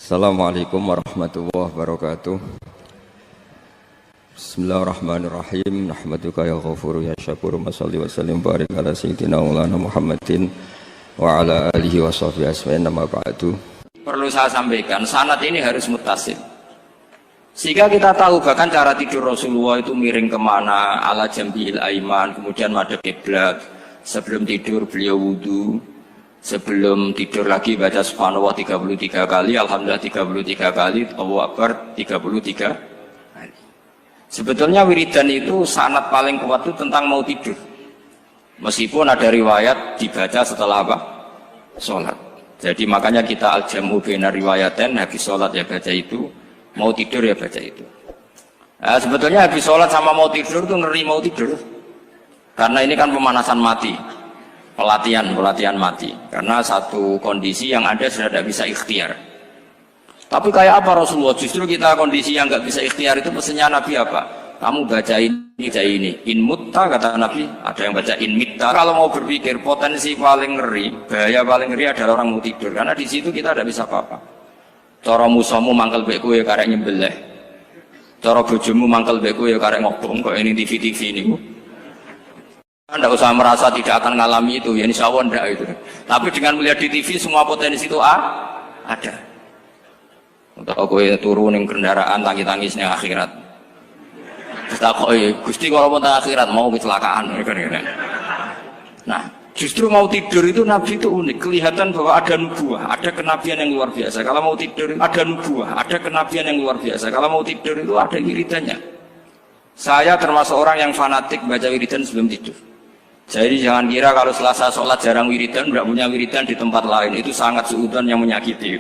Assalamualaikum warahmatullahi wabarakatuh. Bismillahirrahmanirrahim. Nahmaduka ya ghafuru ya syakuru. Mashalli wa sallim barik ala sayyidina maulana Muhammadin wa ala alihi wa sahbihi asma'in nama ba'du. Perlu saya sampaikan, sanad ini harus muttasil. Sehingga kita tahu bahkan cara tidur Rasulullah itu miring kemana, ala jambil aiman, kemudian madhab kiblat. Sebelum tidur beliau wudu. Sebelum tidur lagi baca subhanallah 33 kali, alhamdulillah 33 kali, Allahu akbar 33 kali. Sebetulnya wiridan itu sanad paling kuat itu tentang mau tidur. Meskipun ada riwayat dibaca setelah apa? Sholat. Jadi makanya kita al-jam'u baina riwayaten, habis sholat ya baca itu, mau tidur ya baca itu. Nah, sebetulnya habis sholat sama mau tidur itu ngeri mau tidur. Karena ini kan pemanasan mati. Pelatihan mati, karena satu kondisi yang ada sudah tidak bisa ikhtiar. Tapi kayak apa Rasulullah? Justru kita kondisi yang nggak bisa ikhtiar itu pesannya Nabi apa? Kamu baca ini, in mutta kata Nabi, ada yang baca in mitta. Kalau mau berpikir potensi paling ngeri, bahaya paling ngeri adalah orang mau tidur, karena di situ kita tidak bisa apa-apa. Cara musuhmu mangkel beku ya karek nyembelih, cara bojomu mangkel beku ya karek ngobong kok ini TV ini. Anda usah merasa tidak akan mengalami itu, ya insya Allah enggak itu. Tapi dengan melihat di TV semua potensi itu ada. Untuk aku turun yang kendaraan tangis-tangis yang akhirat. Kita kok Gusti kalau mau akhirat mau kecelakaan. Nah, justru mau tidur itu Nabi itu unik. Kelihatan bahwa ada nubuah, ada kenabian yang luar biasa. Kalau mau tidur ada nubuah, ada kenabian yang luar biasa. Kalau mau tidur itu ada wiridannya. Saya termasuk orang yang fanatik baca wiridan sebelum tidur. Jadi jangan kira kalau Selasa sholat jarang wiridan, tidak punya wiridan di tempat lain, itu sangat suudzon yang menyakiti.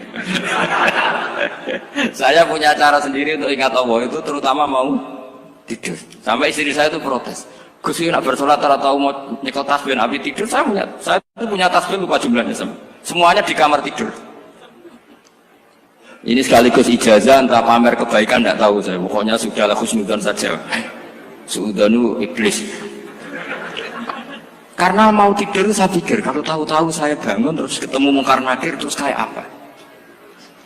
Saya punya cara sendiri untuk ingat Allah itu, terutama mau tidur. Sampai istri saya itu protes. Gus nak bersolat tahu mau nyekel tasbih Nabi tidur. Saya itu punya tasbih lupa jumlahnya semuanya di kamar tidur. Ini sekaligus ijazah entah pamer kebaikan tidak tahu saya. Pokoknya sudahlah husnudzon saja. Suudzonu iblis. Karena mau tidur saya pikir kalau tahu-tahu saya bangun terus ketemu mungkar nakir terus kayak apa.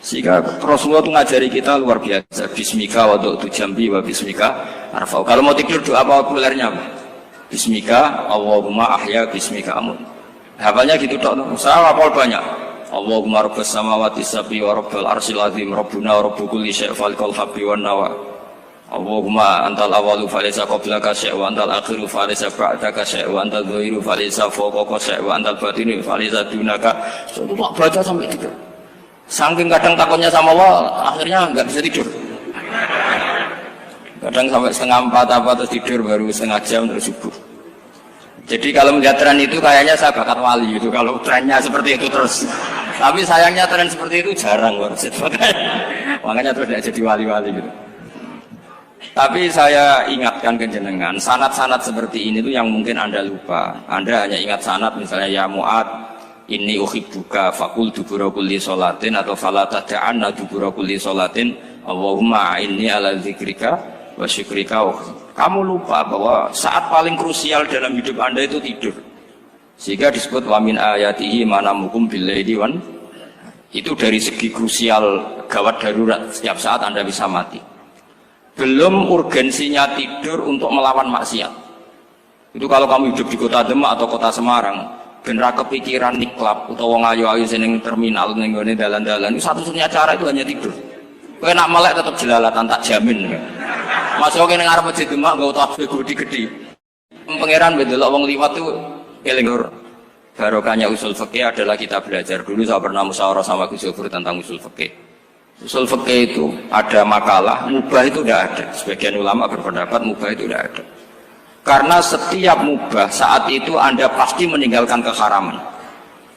Sehingga Rasulullah itu ngajari kita luar biasa. Bismika wa du'tu jambi wa bismika arfa'u. Kalau mau tidur doa populernya apa? Bismika Allahumma ahya bismika amun. Hafalnya gitu dok. Saya hafal banyak. Allahumma rabbas samawati sab'i wa rabbal arsyil azim rabbuna wa rabbu kulli syai' falikal habbi wan nawa. Allahumma antal awalu falaysa qablaka syai' wa antal akhiru falaysa ba'daka syai' wa antal dhahiru falaysa fawqaka syai' wa antal batinu falaysa dunaka. So, itu tak baca sampai tidur. Saking kadang takutnya sama Allah, akhirnya nggak bisa tidur. Kadang sampai setengah 4 apa terus tidur baru setengah jam terus subuh. Jadi kalau melihat tren itu kayaknya saya bakat wali itu kalau trennya seperti itu terus. Tapi sayangnya tren seperti itu jarang wasit. Makanya terus tidak jadi wali-wali gitu. Tapi saya ingatkan ke jenengan, sanad-sanad seperti ini tuh yang mungkin Anda lupa. Anda hanya ingat sanad misalnya ya Mu'ad, inni uhibbuka faqul dubura kulli sholatin atau fala tad'anna dubura kulli sholatin Allahumma inni ala dzikrika wa syukrika. Kamu lupa bahwa saat paling krusial dalam hidup Anda itu tidur. Sehingga disebut wa min ayatihi manamukum bil-laili wan. Itu dari segi krusial gawat darurat, setiap saat Anda bisa mati. Belum urgensinya tidur untuk melawan maksiat. Itu kalau kamu hidup di kota Demak atau kota Semarang, bener kepikiran niklap atau wong ayu-ayu seneng terminal ning ngene dalan-dalan, itu satu-satunya cara itu hanya tidur. Kowe nak melek tetap jelalatan tak jamin. Masuk ning ngarep masjid Demak nggo tasbih gede-gede. Pangeran ndelok wong liwat itu eling lur. Barokahnya usul fikih adalah kita belajar dulu. Saya pernah musyawarah sama Gus Yofur tentang usul fikih. Usul fikih itu ada makalah, mubah itu tidak ada. Sebagian ulama berpendapat mubah itu tidak ada. Karena setiap mubah saat itu Anda pasti meninggalkan keharaman.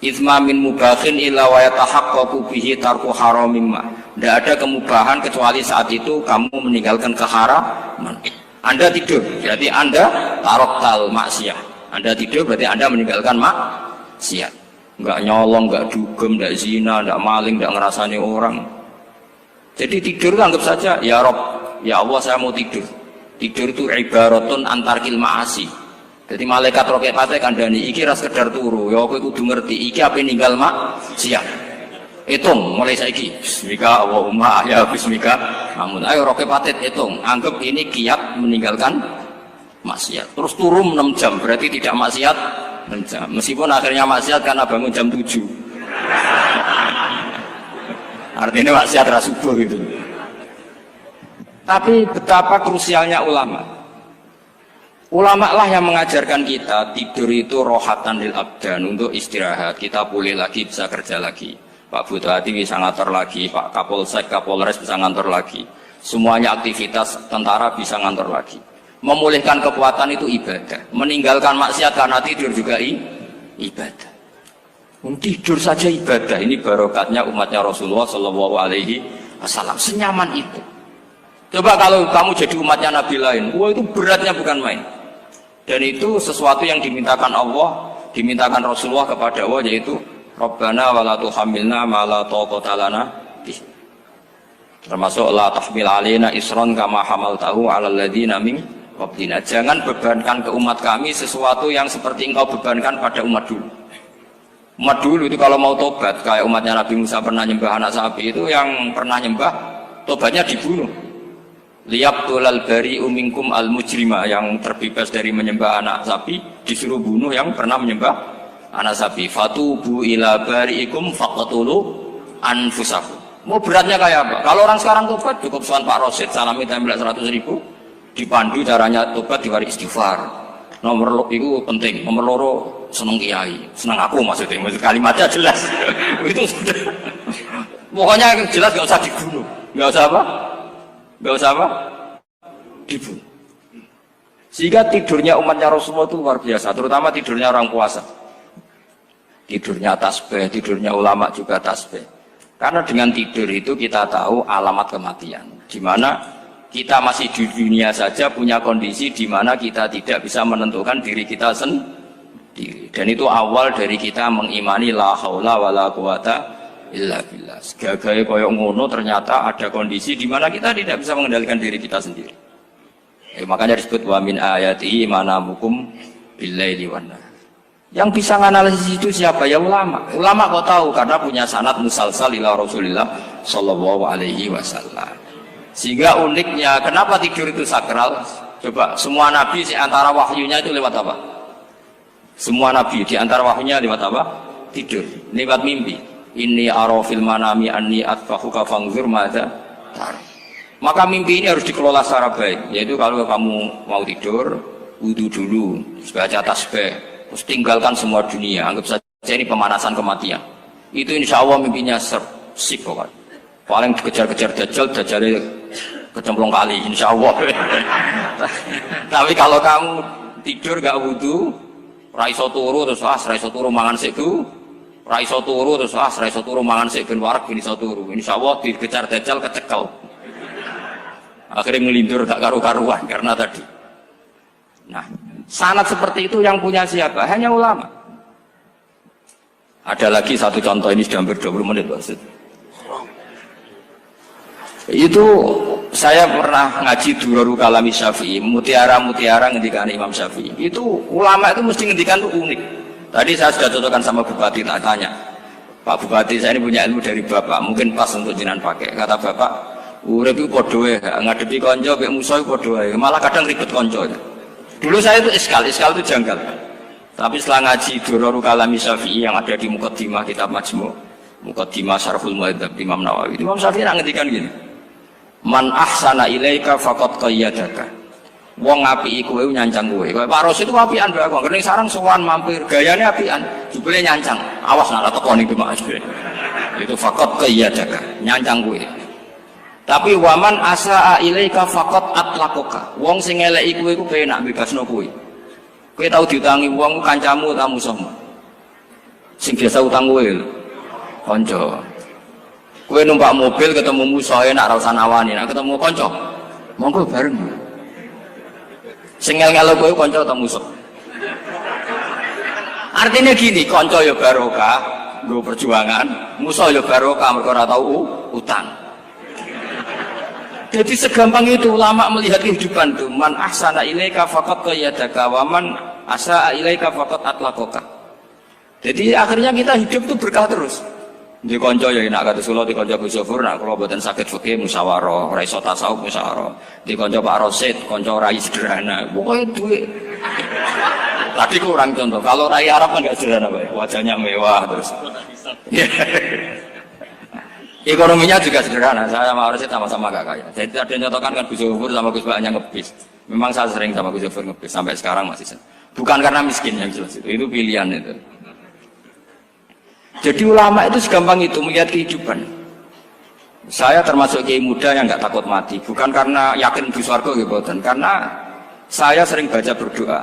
Itsma min mubahin illa wa yatahaqqaqu bihi tarku haramimma. Tidak ada kemubahan kecuali saat itu kamu meninggalkan keharaman. Anda tidur, berarti Anda taroktal maksiat. Anda tidur berarti Anda meninggalkan maksiat. Enggak nyolong, enggak dugem, enggak zina, enggak maling, enggak ngerasani orang. Jadi tidur itu anggap saja, ya Rob, ya Allah saya mau tidur. Tidur itu ibaratun antarkil ma'asi. Jadi malaikat roket pate kandhani iki ra sekedar turu, ya kowe kudu ngerti iki ape ninggal maksiat. Hitung mulai saiki. Bismika Allahumma ahya bismika amun. Ayo roke patit hitung. Anggap ini kiat meninggalkan maksiat. Terus turun 6 jam, berarti tidak maksiat 6 jam. Meskipun akhirnya maksiat karena bangun jam 7. Artinya maksiat ras subuh gitu. Tapi betapa krusialnya ulama. Ulama lah yang mengajarkan kita tidur itu rohatan lil abdan, untuk istirahat. Kita pulih lagi, bisa kerja lagi. Pak Bupati bisa ngantor lagi, Pak Kapolsek, Kapolres bisa ngantor lagi. Semuanya aktivitas tentara bisa ngantor lagi. Memulihkan kekuatan itu ibadah. Meninggalkan maksiat karena tidur juga ibadah. Tidur saja ibadah. Ini barokatnya umatnya Rasulullah Shallallahu Alaihi Wasallam. Senyaman itu. Coba kalau kamu jadi umatnya Nabi lain, wah itu beratnya bukan main. Dan itu sesuatu yang dimintakan Allah, dimintakan Rasulullah kepada Allah, yaitu Rabbana wa la tuhammilna ma la taqata lana bih. Termasuk la tahmil alaina isron kama hamaltahu 'alal ladzina min qablina. Jangan bebankan ke umat kami sesuatu yang seperti engkau bebankan pada umat dulu. Umat dulu itu kalau mau tobat, kayak umatnya Nabi Musa pernah nyembah anak sapi, itu yang pernah nyembah tobatnya dibunuh. Liyaqtulal bari'u minkum al mujrima, yang terbebas dari menyembah anak sapi disuruh bunuh yang pernah menyembah anak sapi. Fatubu ila bari'ikum faqtulu anfusakum. Mau beratnya kayak apa? Kalau orang sekarang tobat cukup soal Pak Rosid salami template 100.000, dipandu caranya tobat, diwari istighfar. Nomor itu penting, nomor loro seneng kiai, seneng aku maksudnya kalimatnya jelas. Itu sudah. Pokoknya jelas, nggak usah dibunuh, nggak usah apa, nggak usah apa, dibunuh. Sehingga tidurnya umatnya Rasulullah itu luar biasa, terutama tidurnya orang puasa. Tidurnya tasbih, tidurnya ulama juga tasbih. Karena dengan tidur itu kita tahu alamat kematian. Di mana kita masih di dunia saja punya kondisi di mana kita tidak bisa menentukan diri kita sendiri. Dan itu awal dari kita mengimani la haula wala quwata illa billah. Segagai koyok ngono ternyata ada kondisi di mana kita tidak bisa mengendalikan diri kita sendiri. Makanya disebut wa min ayatihi manamukum billaili wan nahar. Yang bisa menganalisis itu siapa? Ya ulama. Ulama kok tahu karena punya sanad musalsal ila Rasulillah sallallahu alaihi wasallam. Sehingga uniknya kenapa tidur itu sakral? Coba semua nabi di antara wahyunya itu lewat apa? Semua nabi di antara wahyunya lewat apa? Tidur, lewat mimpi. Inni ara fil manami anni atfahuka fanzur madza tar. Maka mimpi ini harus dikelola secara baik. Yaitu kalau kamu mau tidur, wudu dulu, baca tasbih, terus tinggalkan semua dunia, anggap saja ini pemanasan kematian. Itu insya Allah mimpinya sip pokoknya. Paling dikejar-kejar Dajjal kecemplung kali, insya Allah. Tapi kalau kamu tidur gak wudu, raiso turu terus raiso turu mangan seku, raiso turu terus raiso turu mangan sek ben warak ben iso turu. Insya Allah dikejar Dajjal kecekel. Akhirnya ngelindur gak karu-karuan karena tadi. Nah, sanad seperti itu yang punya siapa? Hanya ulama. Ada lagi satu contoh, ini sudah hampir 20 menit maksud. Itu saya pernah ngaji Durarul Kalami Syafi'i, mutiara-mutiara ngendikan Imam Syafi'i. Itu ulama itu mesti ngendikan itu unik. Tadi saya sudah cocokkan sama Bupati, tak tanya, Pak Bupati, saya ini punya ilmu dari Bapak, mungkin pas untuk jenengan pakai. Kata Bapak, urip itu podo wae, ngadepi konco mek musuh podo wae, malah kadang ribet konco. Dulu saya itu iskal itu janggal. Tapi setelah ngaji Durarul Kalami Syafi'i yang ada di Muqaddimah kitab Majmu', Muqaddimah Syarhul Muhadzab Imam Nawawi, Imam Syafi'i ngendikan gini, man ahsana ilaika faqad qayyadaka. Wong ngapiki kowe nyancang kowe. Pak Ros itu apian bae kok. Kening sarang sowan mampir, gayane apian, jebule nyancang. Awas nek tekoni ku Mas. Itu faqad qayyadaka, nyancang kowe. Tapi waman asaa ilaika faqad atlaqaka. Wong sing eleki kowe iku penak bebasno kowe. Kowe tau diutangi wong kancamu ta musuhmu. Sing biasa utang kowe lho. Kanca. Kowe numpak mobil ketemu musuh enak ra usah nawani, nek ketemu kanca monggo bareng. Sing ngel-ngelo kowe kanca atau musuh. Artinya gini, kanca ya barokah, nggo perjuangan, musuh ya barokah mergo ora tau utang. Jadi segampang itu ulama melihat kehidupan itu. Man ahsana ilaika faqad qayyadaka wa man asaa ilaika faqad atlaqaka. Jadi akhirnya kita hidup itu berkah terus. Di konco ya nak kata Solo di konco Gus Zofur nak kalau buatan sakit fikih musyawarah, ora iso tasawuf musyawarah. Di konco Pak Rosid, konco rai sederhana. Pokoknya duit. Tadi kurang contoh. Kalau rai Arab kan nggak sederhana, Pak. Wajahnya mewah terus. Ekonominya juga sederhana. Saya sama Rosid sama-sama gak kaya. Jadi ada nyotokan kan Gus Zofur sama Gus Baknya ngebis. Memang saya sering sama Gus Zofur ngebis sampai sekarang masih sering. Bukan karena miskin yang jelas itu pilihan itu. Jadi ulama itu segampang itu melihat kehidupan. Saya termasuk kiai muda yang nggak takut mati, bukan karena yakin di surga gitu, karena saya sering baca berdoa.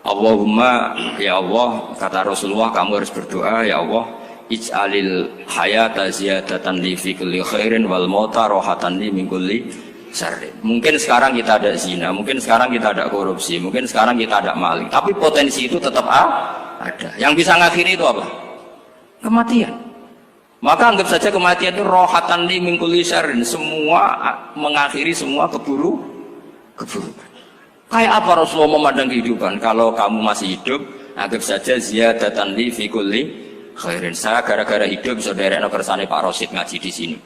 Allahumma ya Allah, kata Rasulullah kamu harus berdoa ya Allah, ij'alil hayata ziyadatan li fi kulli khairin wal mauta rohatan li min kulli syarrin. Mungkin sekarang kita ada zina, mungkin sekarang kita ada korupsi, mungkin sekarang kita ada maling, tapi potensi itu tetap ada. Yang bisa ngakhiri itu apa? Kematian. Maka anggap saja kematian itu rohatan li min kulli syarrin, semua mengakhiri semua keburukan. Kayak apa Rasulullah memandang kehidupan? Kalau kamu masih hidup, anggap saja ziyadatan li fi kulli khairin. Saya gara-gara hidup saudaranya kersane Pak Rosid ngaji di sini.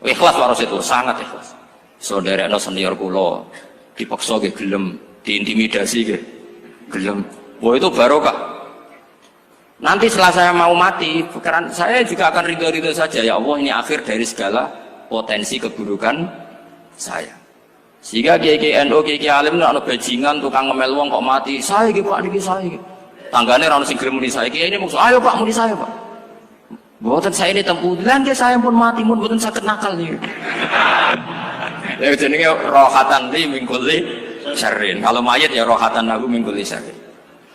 Ikhlas Pak Rosid itu sangat ikhlas. Saudaranya senior kula dipaksa nggih gelem, diintimidasi nggih gelem. Wah itu barokah. Nanti setelah saya mau mati, saya juga akan ridho-ridho saja. Ya Allah, ini akhir dari segala potensi keburukan saya. Sehingga kiai NU, kiai alim, ada bajingan, tukang ngemel wong kok mati. Saya gitu Pak, niki saya. Tanggane orang sing gelem muni saya. Kiai ini maksud, ayo Pak, muni saya Pak. Buatan saya ini tempulan, saya pun mati, pun buatan sakit nakal nih. Jadi ini rohatan li min kulli syarrin. Kalau mayat ya rohatan aku min kulli syarrin.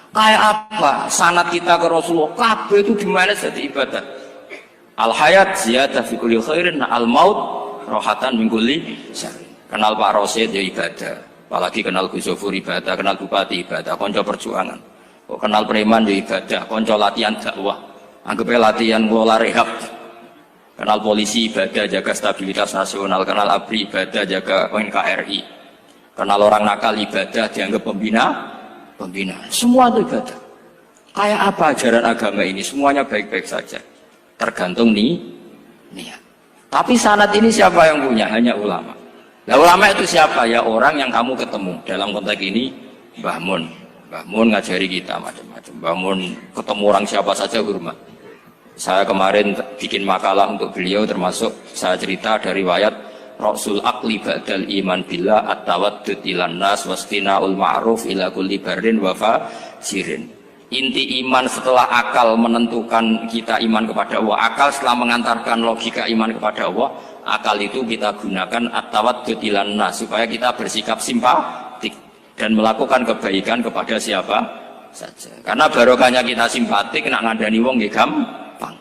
Kayak apa sanad kita ke Rasulullah? Kabeh itu dimana jadi ibadah. Al hayat ziyadah fi kulli khairin, al maut rohatan min kulli syarrin. Kenal Pak Rosid ya ibadah, apalagi kenal Gus Zofur ibadah, kenal Bupati ibadah, konco perjuangan. Kok kenal preman ya ibadah, konco latihan dakwah, anggapnya latihan ngelola rehab. Kenal polisi ibadah, jaga stabilitas nasional, kenal ABRI ibadah, jaga NKRI. Kenal orang nakal ibadah, dianggap pembina. Semua itu ibadah. Kayak apa ajaran agama ini? Semuanya baik-baik saja. Tergantung niat. Tapi sanad ini siapa yang punya? Hanya ulama. Nah ulama itu siapa? Ya orang yang kamu ketemu. Dalam konteks ini Mbah Mun. Mbah Mun ngajari kita macam-macam. Mbah Mun ketemu orang siapa saja hormat. Saya kemarin bikin makalah untuk beliau, termasuk saya cerita dari riwayat Rasul akli ba'dal iman billah at-tawaddud ilan nas wastina'ul ma'ruf ila kulli barrin wa fajirin. Inti iman setelah akal menentukan kita iman kepada Allah, akal setelah mengantarkan logika iman kepada Allah, akal itu kita gunakan at-tawaddud ilan nas supaya kita bersikap simpatik dan melakukan kebaikan kepada siapa saja. Karena barokahnya kita simpatik nak ngandani wong nggih gampang.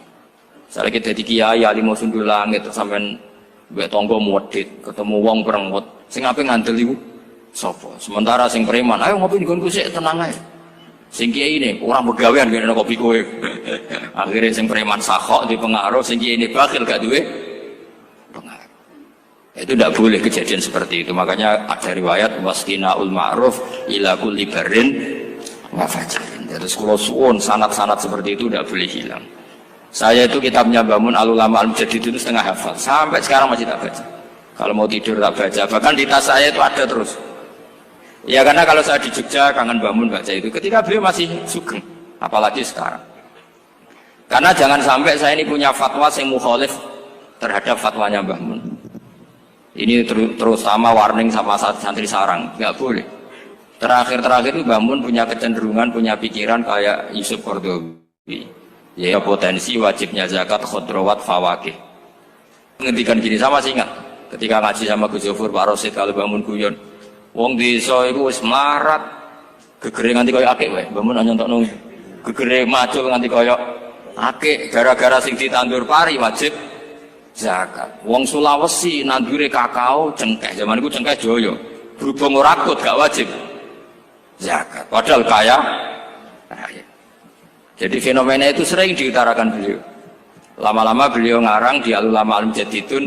Misalnya kita di kiai alim sundul langit sampean mbek tangga muwedhit, ketemu wong perengut, sing ape ngandel iku sapa? Sementara sing preman, ayo ngopi nggonku sik tenang ae. Sing kiai ini orang begawean ngene kopi kowe. Akhirnya sing preman sakhok di pengaruh, sing kiai ini bakhil gak duwe pengaruh. Itu tidak boleh kejadian seperti itu. Makanya ada riwayat wasqinaul ma'ruf ila kulli barrin wa fajirin. Terus kula suwun sanad-sanad seperti itu tidak boleh hilang. Saya itu kitabnya Mbah Mun Al-Ulama Al-Mujaddid itu setengah hafal, sampai sekarang masih tak baca. Kalau mau tidur tak baca, bahkan di tas saya itu ada terus. Ya karena kalau saya di Jogja kangen Mbah Mun baca itu, ketika beliau masih sugeng, apalagi sekarang. Karena jangan sampai saya ini punya fatwa yang mukhalif terhadap fatwanya Mbah Mun. Ini terutama warning sama santri sarang, nggak boleh. Terakhir itu Mbah Mun punya kecenderungan, punya pikiran kayak Yusuf Qaradawi. Ya potensi wajibnya zakat khodrowat fawakih. Ngendikan gini sama sih ingat ketika ngaji sama Gus Zofur Pak Rosid kalau bangun guyon wong desa iku wis melarat gegere nganti koyo akeh wae bangun nyontokno gegere macul nganti koyo akeh gara-gara sing ditandur pari wajib zakat. Wong Sulawesi nandure kakao cengkeh zaman iku cengkeh joyo berhubung ora akut gak wajib zakat padahal kaya. Jadi fenomena itu sering diutarakan beliau. Lama-lama beliau ngarang di Al-Ulama Al-Mujaddidun,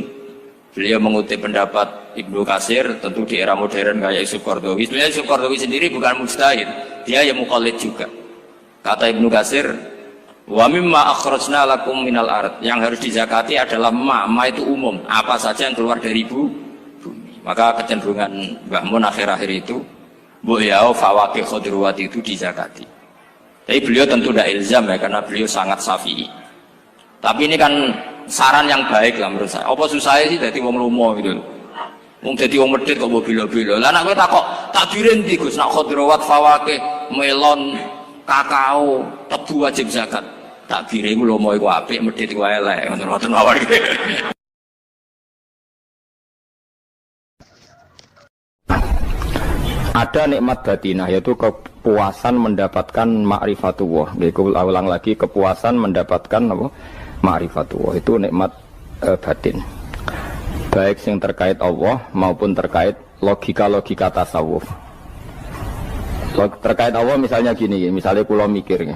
beliau mengutip pendapat Ibnu Katsir, tentu di era modern kayak Yusuf Qaradawi. Sebenarnya Yusuf Qaradawi sendiri bukan mujtahid, dia yang muqallid juga. Kata Ibnu Katsir, Wa mimma akhrajna lakum minal ard. Yang harus dizakati adalah ma itu umum, apa saja yang keluar dari bumi. Maka kecenderungan Mbah Mun akhir-akhir itu bu yao fawaqih khudruwat itu dizakati. Tapi beliau tentu tidak ilzam ya, karena beliau sangat syafi'i. Tapi ini kan saran yang baik lah menurut saya. Apa susahnya sih jadi wong lomo gitu. Wong jadi wong medhit kok mbok bilo-bilo. Lah nek kowe takok takbirin ndi Gus, nak khudruwat fawaqih melon kakao tebu wajib zakat. Takbire iku lomo iku apik, medhit iku elek, ngoten mawon. Ada nikmat batinah, yaitu kepuasan mendapatkan ma'rifatullah. Aku ulang lagi, kepuasan mendapatkan apa? Ma'rifatullah. Itu nikmat batin. Baik yang terkait Allah maupun terkait logika-logika tasawuf. Terkait Allah misalnya gini, misalnya kula mikir.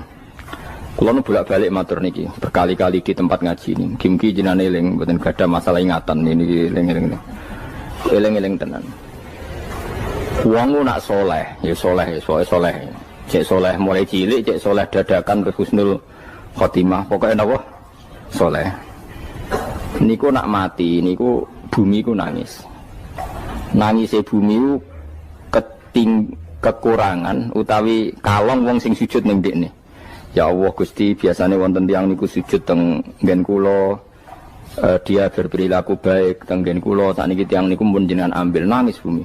Kula nu bolak-balik matur niki, berkali-kali di tempat ngaji ini. Kimki jenenge eling, mboten gadah masalah ingatan ini eling-eling. Eling-eling tenan. Wong nak soleh, ya soleh, soleh. Cek soleh mulai cilik, cek soleh dadakan terus husnul khotimah. Pokoknya napa? Soleh. Niku nak mati, niku bumi ku nangis. Nangise bumi ku kekurangan utawi kalong wong sing sujud ning ndekne. Ya Allah Gusti, biasanya wonten tiyang niku sujud teng nggen kula, dia berperilaku baik teng nggen kula, sakniki tiyang niku pun jenengan ambil, nangis bumi.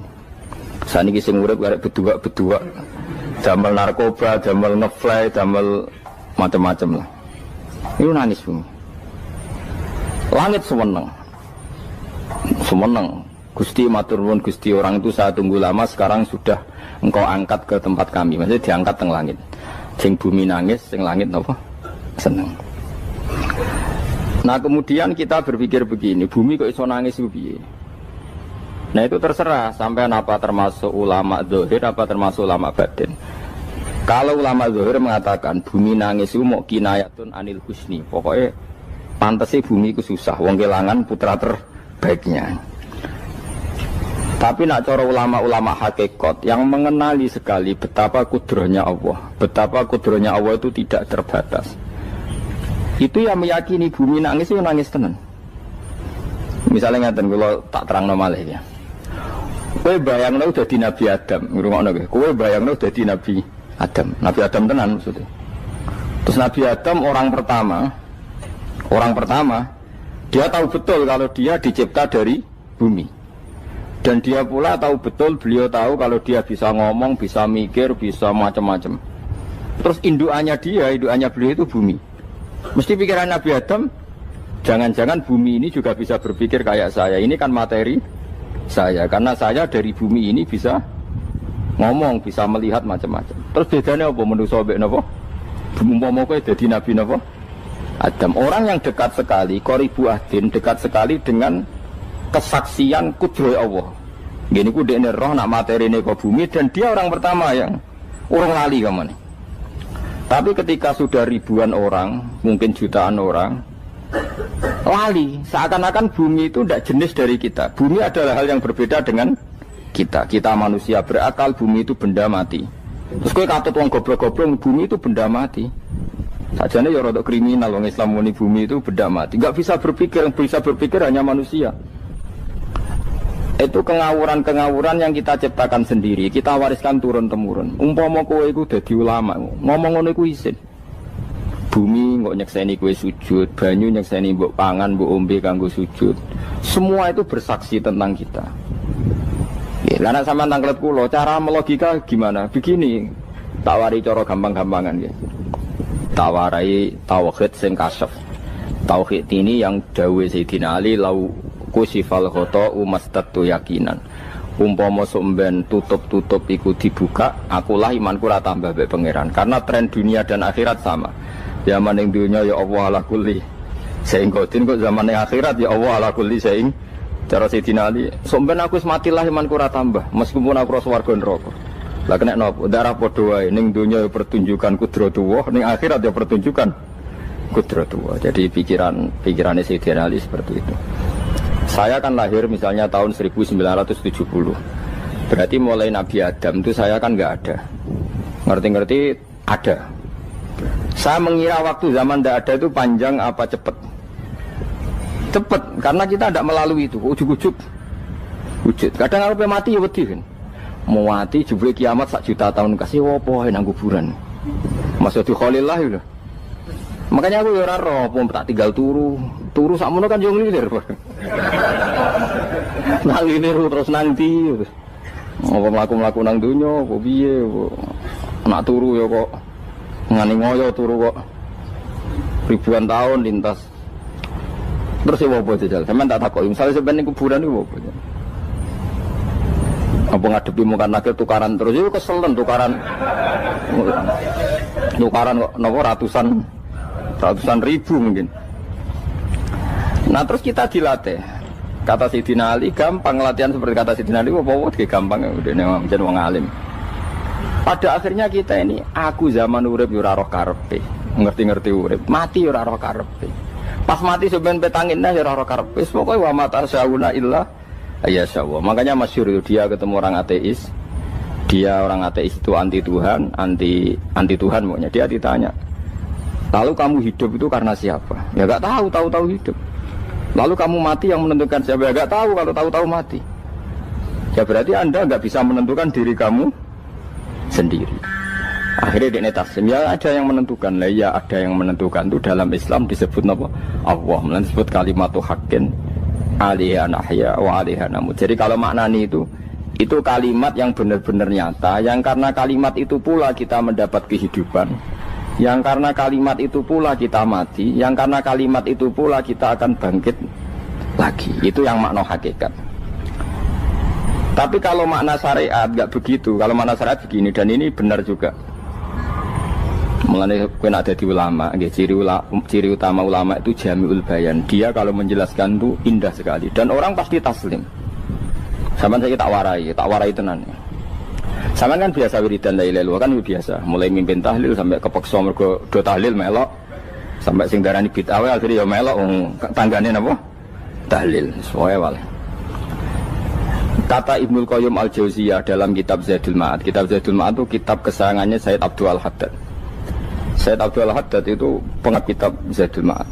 Sakniki sing urip arek bedua-bedua, damel narkoba, damel ngefly, damel macam-macam lah. Itu nangis bumi. Langit semeneng. Gusti matur nuwun Gusti, orang itu saya tunggu lama, sekarang sudah engkau angkat ke tempat kami. Maksudnya diangkat teng langit. Sing bumi nangis, sing langit napa? Seneng. Nah kemudian kita berpikir begini, bumi kok iso nangis piye? Nah itu terserah, sampai apa termasuk ulama zahir, apa termasuk ulama batin. Kalau ulama zahir mengatakan bumi nangis itu mau kinayatun anil husni, pokoknya pantasnya bumi itu susah, wong kelangan putra terbaiknya. Tapi nak cara ulama-ulama hakikat yang mengenali sekali betapa kudrohnya Allah, betapa kudrohnya Allah itu tidak terbatas. Itu yang meyakini bumi nangis itu nangis tenan. Misalnya ngaten kalau tak terang malih ya. Kowe bayangno dadi Nabi Adam, ngrungokno kowe. Kowe bayangno dadi Nabi Adam. Nabi Adam tenan maksudnya. Terus Nabi Adam orang pertama dia tahu betul kalau dia dicipta dari bumi. Dan dia pula tahu betul, beliau tahu kalau dia bisa ngomong, bisa mikir, bisa macam-macam. Terus indukannya beliau itu bumi. Mesti pikiran Nabi Adam, jangan-jangan bumi ini juga bisa berpikir kayak saya. Ini kan materi saya, karena saya dari bumi ini bisa ngomong, bisa melihat macam-macam. Terus bedanya apa menurut sobek napa? Umpama kowe dadi Nabi napa? Adam, orang yang dekat sekali, qoribu ahdin, dekat sekali dengan kesaksian kudroh Allah. Gini ku dekne roh nak materi ini ke bumi, dan dia orang pertama yang orang lali kemana. Tapi ketika sudah ribuan orang, mungkin jutaan orang, lali. Seakan-akan bumi itu tidak jenis dari kita. Bumi adalah hal yang berbeda dengan kita. Kita manusia berakal, bumi itu benda mati. Terus kowe katut wong goblok-goblok, bumi itu benda mati. Sajane ya rada kriminal wong Islam muni bumi itu benda mati. Enggak bisa berpikir, yang bisa berpikir hanya manusia. Itu kengawuran-kengawuran yang kita ciptakan sendiri, kita wariskan turun-temurun. Umpama kowe iku dadi ulama, ngomong ngono iku isin. Bumi kok nyekseni kowe sujud, banyu nyekseni mbok pangan, mbok ombe kanggo sujud. Semua itu bersaksi tentang kita. Ya, lan sampean tanglet kula, cara melogika gimana? Begini, tak wari cara gampang-gampangan ya. Tawarai tauhid sing kasef. Tauhid ini yang dawuh Sayyidina Ali lau kusifal khoto umastatu yakinan. Umpama somben tutup-tutup iku dibuka, akulah imanku ora tambah mbek pangeran. Karena tren dunia dan akhirat sama. Zaman ning dunia ya Allah ala kulli saing kodin, kok zaman ning akhirat ya Allah ala kulli saing. Cara Sayyidina Ali, somben aku wis matilah imanku ora tambah, meskipun aku ora swarga neraka. Lah kena napa? Darah padha wae, ning dunia ya pertunjukan kudratullah, ning akhirat ya pertunjukan kudratullah. Jadi pikirannya Sayyidina Ali seperti itu. Saya kan lahir misalnya tahun 1970. Berarti mulai Nabi Adam itu saya kan nggak ada. Ngerti-ngerti ada. Saya mengira waktu zaman tidak ada itu panjang apa cepat? Cepat, karena kita tidak melalui itu. Ujuk-ujuk wujud. Kadang harus mati ya wedi kan. Mau mati jebule kiamat 1 juta tahun kasih wopo nang kuburan. Maksudnya Khalillah itu. Makanya aku ya ora roh, tak tinggal turu sakmono kan yo nglilir. Nang ngene terus nanti. Apa mlaku-mlaku nang donya, apa piye kok. Nak turu ya kok ngani ngoyo turu kok. Ribuan tahun lintas. Terus ya apa jajal? Sampeyan tak takoki, misale sampeyan ning kuburan iku apa? Apa ngadepi muka nakil tukaran terus itu keselen tukaran kok nopo ratusan ribu mungkin. Nah terus kita dilatih. Kata Sidina Ali gampang latihan seperti kata Sidina Ali apa gampang udah menjadi wong alim. Pada akhirnya kita ini aku zaman urip yo ora roh karepe, ngerti-ngerti urip, mati yo ora roh karepe. Pas mati sampean petangin yo ora roh karepe. Pokoke wa mata sauna illa ya Allah. Makanya masyhur itu dia ketemu orang ateis. Dia orang ateis itu anti Tuhan, anti Tuhan pokoknya. Dia ditanya, lalu kamu hidup itu karena siapa? Ya gak tahu hidup. Lalu kamu mati yang menentukan siapa? Ya gak tahu, kalau tahu mati. Ya berarti Anda gak bisa menentukan diri kamu sendiri. Akhirnya dia taslim, ya ada yang menentukan. Lah ya ada yang menentukan itu dalam Islam disebut apa? Allah, disebut kalimatu haqqin alaiha nahya wa alaiha namut. Jadi kalau maknanya itu kalimat yang benar-benar nyata, yang karena kalimat itu pula kita mendapat kehidupan, yang karena kalimat itu pula kita mati, yang karena kalimat itu pula kita akan bangkit lagi. Itu yang makna hakikat. Tapi kalau makna syariat enggak begitu. Kalau makna syariat begini, dan ini benar juga. Mengenai kena ada di ulama, ciri utama ulama itu jami'ul bayan. Dia kalau menjelaskan itu indah sekali dan orang pasti taslim. Sama saya tak warai tenan. Sama kan biasa wiridan la ilaha illallah kan biasa, mulai mimpin tahlil sampai kepeksa mergo do tahlil melok, sampai sing darani bid'ah akhirnya ya melok tanggane napa? Tahlil. Soale wae. Kata Ibnul Qayyim Al-Jauziyah dalam kitab Zadul Ma'ad. Kitab Zadul Ma'ad itu kitab kesayangannya Sayyid Abdul Al-Haddad. Sayyid Abdul Haddad itu pengarang kitab Zadul Ma'ad.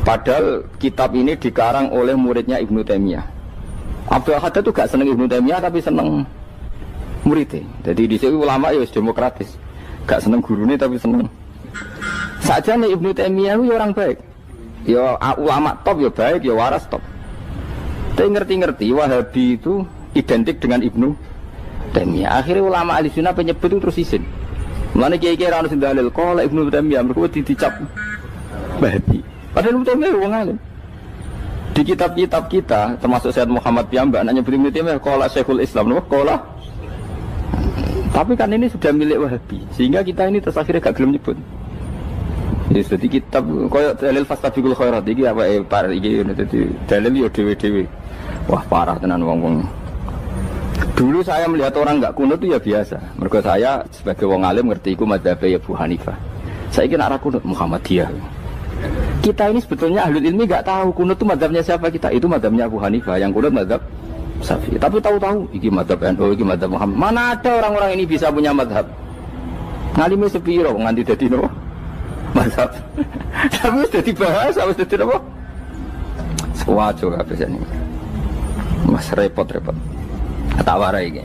Padahal kitab ini dikarang oleh muridnya Ibnu Taimiyah. Abdul Haddad itu gak seneng Ibnu Taimiyah tapi seneng muridnya. Jadi di sini ulama ya demokratis. Gak seneng gurune tapi seneng. Saja nih Ibnu Taimiyah itu orang baik. Ya ulama top ya baik, ya waras top. Tapi ngerti-ngerti Wahabi itu identik dengan Ibnu Taimiyah. Akhirnya ulama Ahlussunnah penyebut itu terus izin. Mulane kiai-kiai ra ono sing dalil kala Ibnu Taimiyah mergo dicap Wahabi. Padahal Ibnu Taimiyah wong alim. Di kitab-kitab kita termasuk Syekh Muhammad piyambak nanya Ibnu Taimiyah kala Syekhul Islam nopo kala. Tapi kan ini sudah milik Wahabi sehingga kita ini terus akhirnya gak gelem nyebut. Jadi kitab koyo dalil fastabiqul khairat iki apa par iki dadi dalil yo dhewe-dhewe. Wah parah tenan wong-wong. Dulu saya melihat orang enggak kunut itu ya biasa. Mergo saya sebagai wong alim ngerti iku madzhab Abu Hanifah. Saiki nek ora kunut Muhammadiyah. Kita ini sebetulnya ahlul ilmi enggak tahu kunut itu madzhabnya siapa kita. Itu madzhabnya Abu Hanifah, yang kunut madzhab Syafi'i. Tapi tahu-tahu iki madzhab NU, iki madzhab Muhammad. Mana ada orang-orang ini bisa punya madzhab? Ngalime sepiro nganti dadi nopo? Madzhab. Tapi sudah dibahas, harus dadi nopo? Sewajo kabeh jane. Mas repot-repot. Tak warai iki.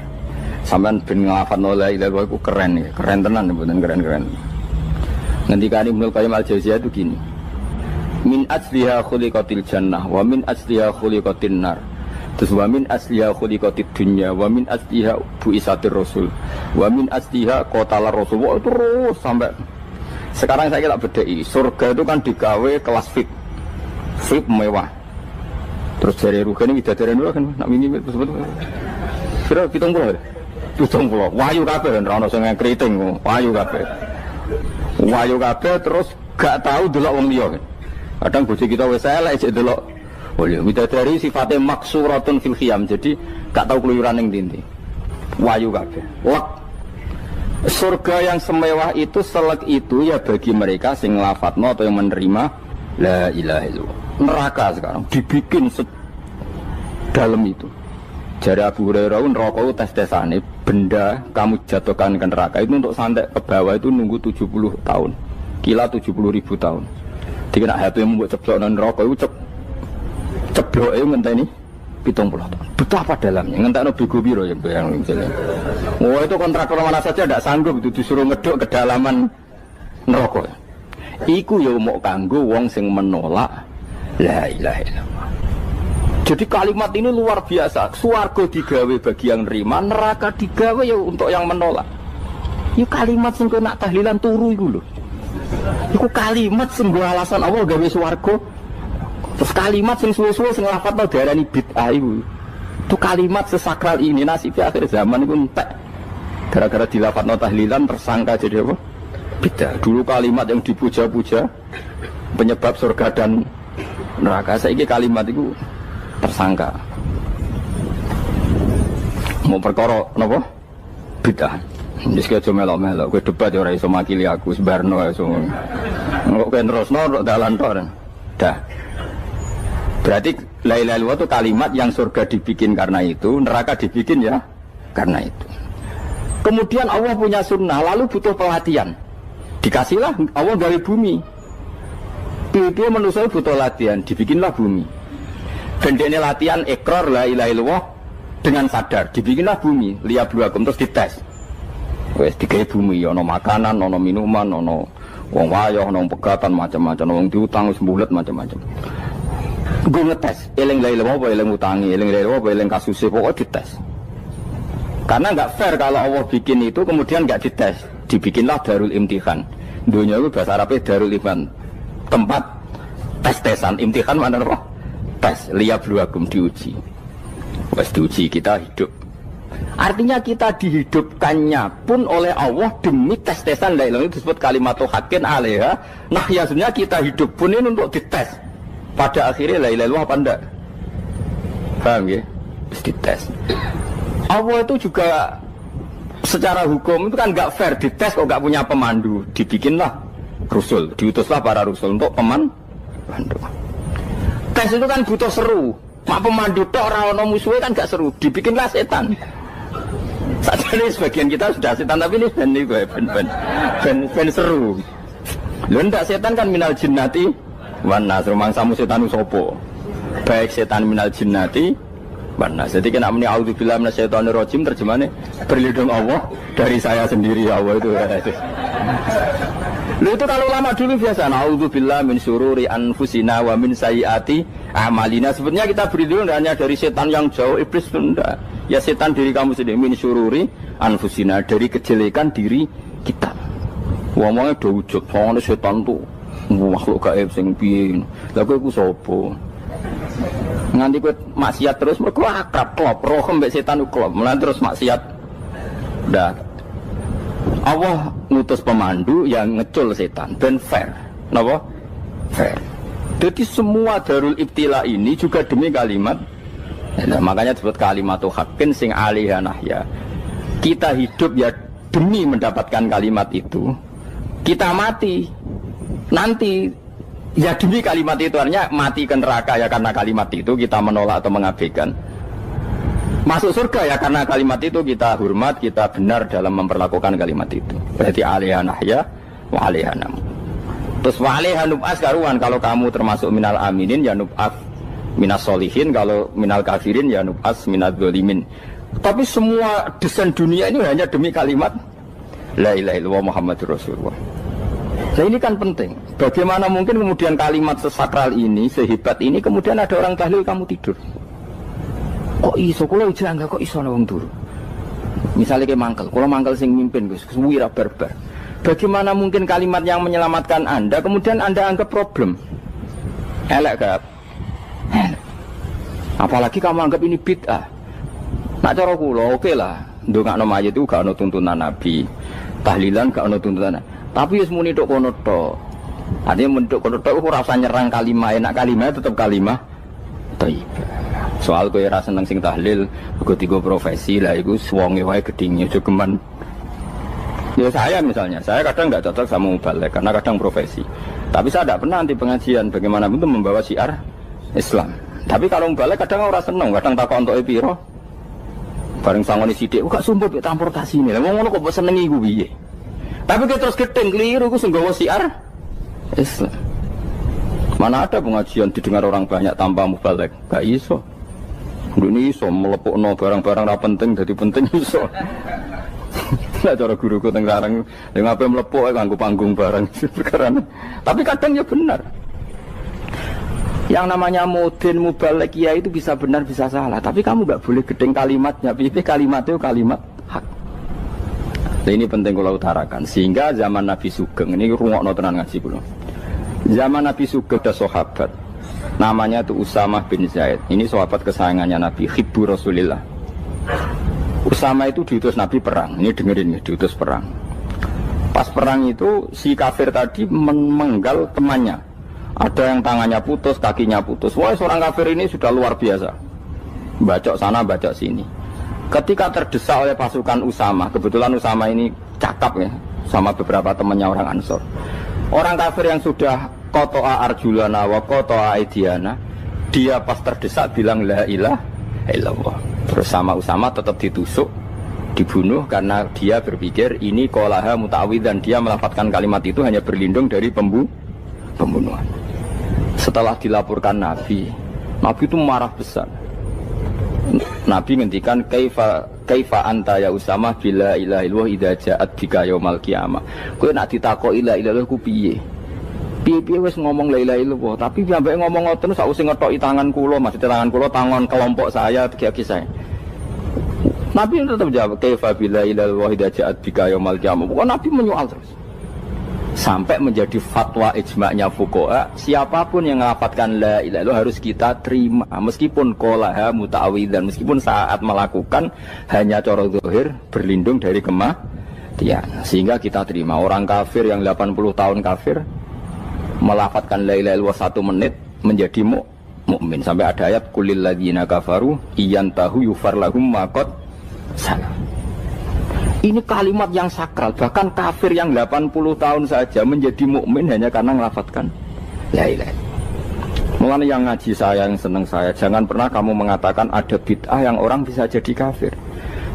Sampeyan ben nglafadzno la ilaha illallah iku keren iki, keren tenan mboten keren-keren. Ngendikane Ibnu Qayyim Al-Jauziyah itu gini. Min asliha khuliqatil jannah wa min asliha khuliqatin nar. Terus wa min asliha khuliqatid dunya wa min asliha bu'isatir rasul wa min asliha qatalar rasul. Wah, terus sampai sekarang saya tak bedai. Surga itu kan digawe kelas VIP. VIP mewah. Terus dari rugane widadari dulu kan nak wingi sebut. Kira 70. 70. Wayu kabeh ora ono sing kriting, wayu kabeh. Wayu kabeh terus gak tahu delok wong liya kan. Kadang bojo kita wis elek jek delok. Oh iya, widadari sifatnya maksuratun fil khiyam. Jadi gak tahu keluyuran ning ndi. Wayu kabeh. Lek surga yang semewah itu selek itu ya bagi mereka sing lafadzno atau yang menerima la ilaha illallah. Neraka sekarang dibikin dalam itu. Jari Abu Hurairah neraka itu tes-tesane benda kamu jatuhkan ke neraka itu untuk sampai ke bawah itu nunggu 70 tahun. kila 70.000 tahun. Dikena HP membuat ceblok non rokok itu ceblok itu ngenteni 70 tahun. Betapa dalamnya ngentekno bego piro ya bayang misalnya. Oh itu kontraktor mana saja tidak sanggup itu disuruh ngeduk kedalaman neraka. Iku ya mau kanggo wong sing menolak la ilaha illallah. Jadi kalimat ini luar biasa. Swarga digawe bagi yang nerima, neraka digawe ya untuk yang menolak. Itu kalimat sing kok nak tahlilan turu iku lho. Iku kalimat sing nggo alasan Allah gawe swarga. Terus kalimat sing suwe-suwe sing lafadzno diarani bid'ah iku. Itu kalimat sesakral ini nasibnya akhir zaman iku entek. Gara-gara dilafadzno tahlilan tersangka jadi apa? Bid'ah. Dulu kalimat yang dipuja-puja penyebab surga dan neraka. Saiki kalimat itu tersangka. Mau perkara napa? Bid'ah. Wis aja melok-melok, kowe debat ya ora iso makili aku, sebarno ae iso. Kok kowe terusno kok dalan tok. Dah. Berarti la ilaha illallah itu kalimat yang surga dibikin karena itu, neraka dibikin ya karena itu. Kemudian Allah punya sunnah, lalu butuh pelatihan. Dikasihlah Allah dari bumi. Dia manusia butuh latihan, dibikinlah bumi. Dan ini latihan ikrar la ilaha illallah dengan sadar, dibikinlah bumi, liyabluwakum terus dites. Wes digawe bumi, ono makanan, ono minuman, ono wong wayah, ono pegatan macam-macam, wong diutang wis mbulet macam-macam. Gue ngetes, eling la ilaha apa eling utangi, eling la ilaha apa eling kasuse, pokoknya dites. Karena nggak fair kalau Allah bikin itu kemudian nggak dites, dibikinlah darul imtihan. Dunia itu bahasa Arabnya darul imtihan, tempat tes-tesan. Imtihan mana apa? Tes, liyabluwakum, diuji. Wes diuji kita hidup. Artinya kita dihidupkannya pun oleh Allah demi tes-tesan la ilaha itu disebut kalimatul haqqin alaiha. Nah ya sebenarnya kita hidup pun ini untuk dites. Pada akhirnya la ilaha illallah apa enggak? Paham ya? Terus dites. Allah itu juga secara hukum itu kan enggak fair, dites kok enggak punya pemandu. Dibikinlah Rasul, diutuslah para Rasul untuk pemandu. Tes itu kan butuh seru. Mak pemandu tok ora ono musuhe kan enggak seru. Dibikinlah setan. Sajane sebagian kita sudah setan tapi ini ben seru. Lho ndak setan kan minal jinnati wan nas, rumangsamu setan usopo. Baik setan minal jinnati wan nas. Jadi kena muni auzubillahi minasyaitonir rajim terjemahane berlindung Allah dari saya sendiri Allah itu. Lho itu kalau lama dulu biasa auzubillahi min syururi anfusina wa min sayyiati amalina. Sebenarnya kita berlindung hanya dari setan yang jauh, iblis itu enggak. Ya setan diri kamu sendiri, min syururi anfusina, dari kejelekan diri kita. Wong-wonge do wujud, soalnya setan tuh makhluk gaib sing piye. Lah kowe iku sapa? Nganti kowe maksiat terus mergo akrab klop, roh mbek setan klop. Mulane terus maksiat. Dah. Allah ngutus pemandu yang ngecul setan ben fair. Napa? Fair. Jadi semua darul ibtila ini juga demi kalimat. Nah, makanya disebut kalimatul haqqin sing alaiha nahya. Kita hidup ya demi mendapatkan kalimat itu. Kita mati nanti ya demi kalimat itu, artinya mati ke neraka ya karena kalimat itu kita menolak atau mengabaikan. Masuk surga ya karena kalimat itu kita hormat, kita benar dalam memperlakukan kalimat itu. Berarti alaiha nahya wa alaiha nam. Terus wa alaiha nub'as karuan, kalau kamu termasuk minal aminin ya nub'as minas solihin, kalau minal kafirin ya nub'as minal zolimin. Tapi semua desain dunia ini hanya demi kalimat la ilaha illallah Muhammadur Rasulullah. Nah ini kan penting. Bagaimana mungkin kemudian kalimat sesakral ini, sehebat ini, kemudian ada orang tahlil kamu tidur. Kok iso kula janggal kok iso ana wong turu. Misale ke mangkel, kula mangkel sing mimpin Gus, suwira barbar. Bagaimana mungkin kalimat yang menyelamatkan Anda kemudian Anda anggap problem? Elek gak? Apalagi kamu anggap ini bid'ah. Nak cara kula oke lah, ndongakno mayit itu gak ono tuntunan Nabi. Tahlilan gak ono tuntunan. Tapi wis muni tok kono tok. Artinya menduk kono tok ora usah nyerang kalimah, enak kalimah tetap kalimah thayyibah. Soal kowe ora seneng sing tahlil, mergo tiga profesi lah iku wonge wae gedhinge aja geman. Ya saya misalnya, saya kadang enggak cocok sama mubalek karena kadang profesi. Tapi saya tidak pernah anti pengajian bagaimanapun itu membawa syiar Islam. Tapi kalau mubalek kadang ora seneng, kadang takok entuk piro. Bareng sangoni sithik, kok sumpah transportasi ini. Lah ngono kok mbok senengi iku piye? Tapi kita terus gedeng keliru iku sing nggawa syiar Islam. Mana ada pengajian didengar orang banyak tanpa mubalek? Gak iso. Ini iso melepukno barang-barang ra penting jadi penting iso. Lah cara guruku teng sareng yang apa melepuk nganggo panggung barang perkara. Tapi kadang ya benar. Yang namanya mudin mubalek ya itu bisa benar bisa salah. Tapi kamu gak boleh gedeng kalimatnya. Pilih kalimat itu kalimat hak. Nah, ini penting kalau utarakan. Sehingga zaman Nabi Sugeng ini rungokno tenan ngaji kula. Zaman Nabi Sugeng ada sahabat namanya itu Usamah bin Zaid. Ini sahabat kesayangannya Nabi, hibbu Rasulillah. Usamah itu diutus Nabi perang. Ini dengerin nih, diutus perang. Pas perang itu si kafir tadi menggal temannya. Ada yang tangannya putus, kakinya putus. Wah, seorang kafir ini sudah luar biasa. Bacok sana, bacok sini. Ketika terdesak oleh pasukan Usamah, kebetulan Usamah ini cakap ya, sama beberapa temannya orang Ansor. Orang kafir yang sudah koto'a arjulana wa koto'a aidiana, dia pas terdesak bilang la ilaha illallah. Terus sama Usamah tetap ditusuk, dibunuh karena dia berpikir ini qolaha muta'awwidzan, dia melafadzkan kalimat itu hanya berlindung dari pembunuhan. Setelah dilaporkan Nabi itu marah besar. Nabi ngendikan kaifa anta ya Usamah bila ilaha illallah idza ja'at bika yaumal qiyamah. Kowe nek ditakoki la ilaha illallah ku piye? Piye wis ngomong la ilaha illallah, tapi sampai ngomong ngoten sakwise ngetoki tangan kula, maksudnya tangan kula tangan kelompok saya kaki saya. Nabi tetap jawab kaifa bila ilaha illallah idza ja'at bika yaumal qiyamah. Bukan Nabi menyoal terus. Sampai menjadi fatwa ijma'nya fuqaha, siapapun yang melafadzkan la ilaha illallah harus kita terima meskipun qolaha muta'awwidzan, meskipun saat melakukan hanya cara zahir berlindung dari kematian, sehingga kita terima. Orang kafir yang 80 tahun kafir melafadzkan la ilaha illallah 1 menit menjadi mukmin. Sampai ada ayat kulil ladzina kafaru iyantahu yufar lahum ma qad salah. Ini kalimat yang sakral, bahkan kafir yang 80 tahun saja menjadi mukmin hanya karena melafadzkan la ilaha illallah. Mulane yang ngaji saya, yang seneng saya, jangan pernah kamu mengatakan ada bid'ah yang orang bisa jadi kafir.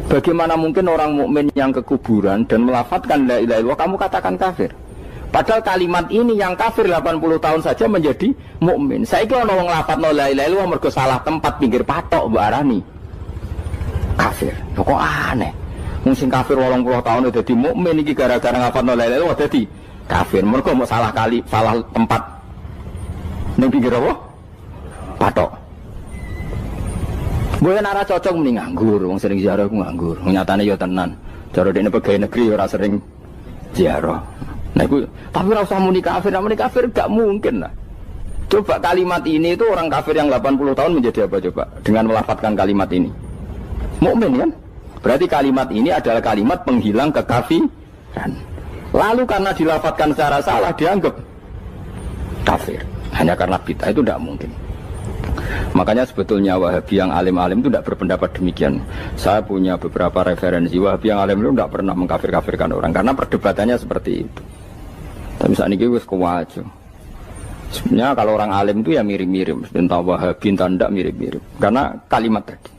Bagaimana mungkin orang mukmin yang ke kuburan dan melafadzkan la ilaha illallah kamu katakan kafir? Padahal kalimat ini yang kafir 80 tahun saja menjadi mukmin. Saiki ana wong nglafadzno la ilaha illallah mergo salah tempat pinggir patok mbok arani kafir. Kok aneh. Mungkin kafir 80 tahun udah dadi mukmin iki gara-gara ngafalno la ilaha illallah dadi kafir. Mergo mau salah tempat. Ning pinggir apa? Patok. Mboten ora cocok muni nganggur, wong sering ziarah ku nganggur. Nyatane ya tenan. Cara dekne pegawai negeri ora sering ziarah. Nah iku tapi ora usah muni kafir gak mungkin lah. Coba kalimat ini itu orang kafir yang 80 tahun menjadi apa coba dengan melafadzkan kalimat ini? Mukmin kan? Berarti kalimat ini adalah kalimat penghilang kekafiran. Lalu karena dilafadzkan secara salah dianggap kafir. Hanya karena bid'ah itu tidak mungkin. Makanya sebetulnya Wahabi yang alim-alim itu tidak berpendapat demikian. Saya punya beberapa referensi Wahabi yang alim itu tidak pernah mengkafir-kafirkan orang karena perdebatannya seperti itu. Tapi saat ini wis kuwajo. Sebenarnya kalau orang alim itu ya mirip-mirip, entah Wahabi entah tidak mirip-mirip. Karena kalimat tadi.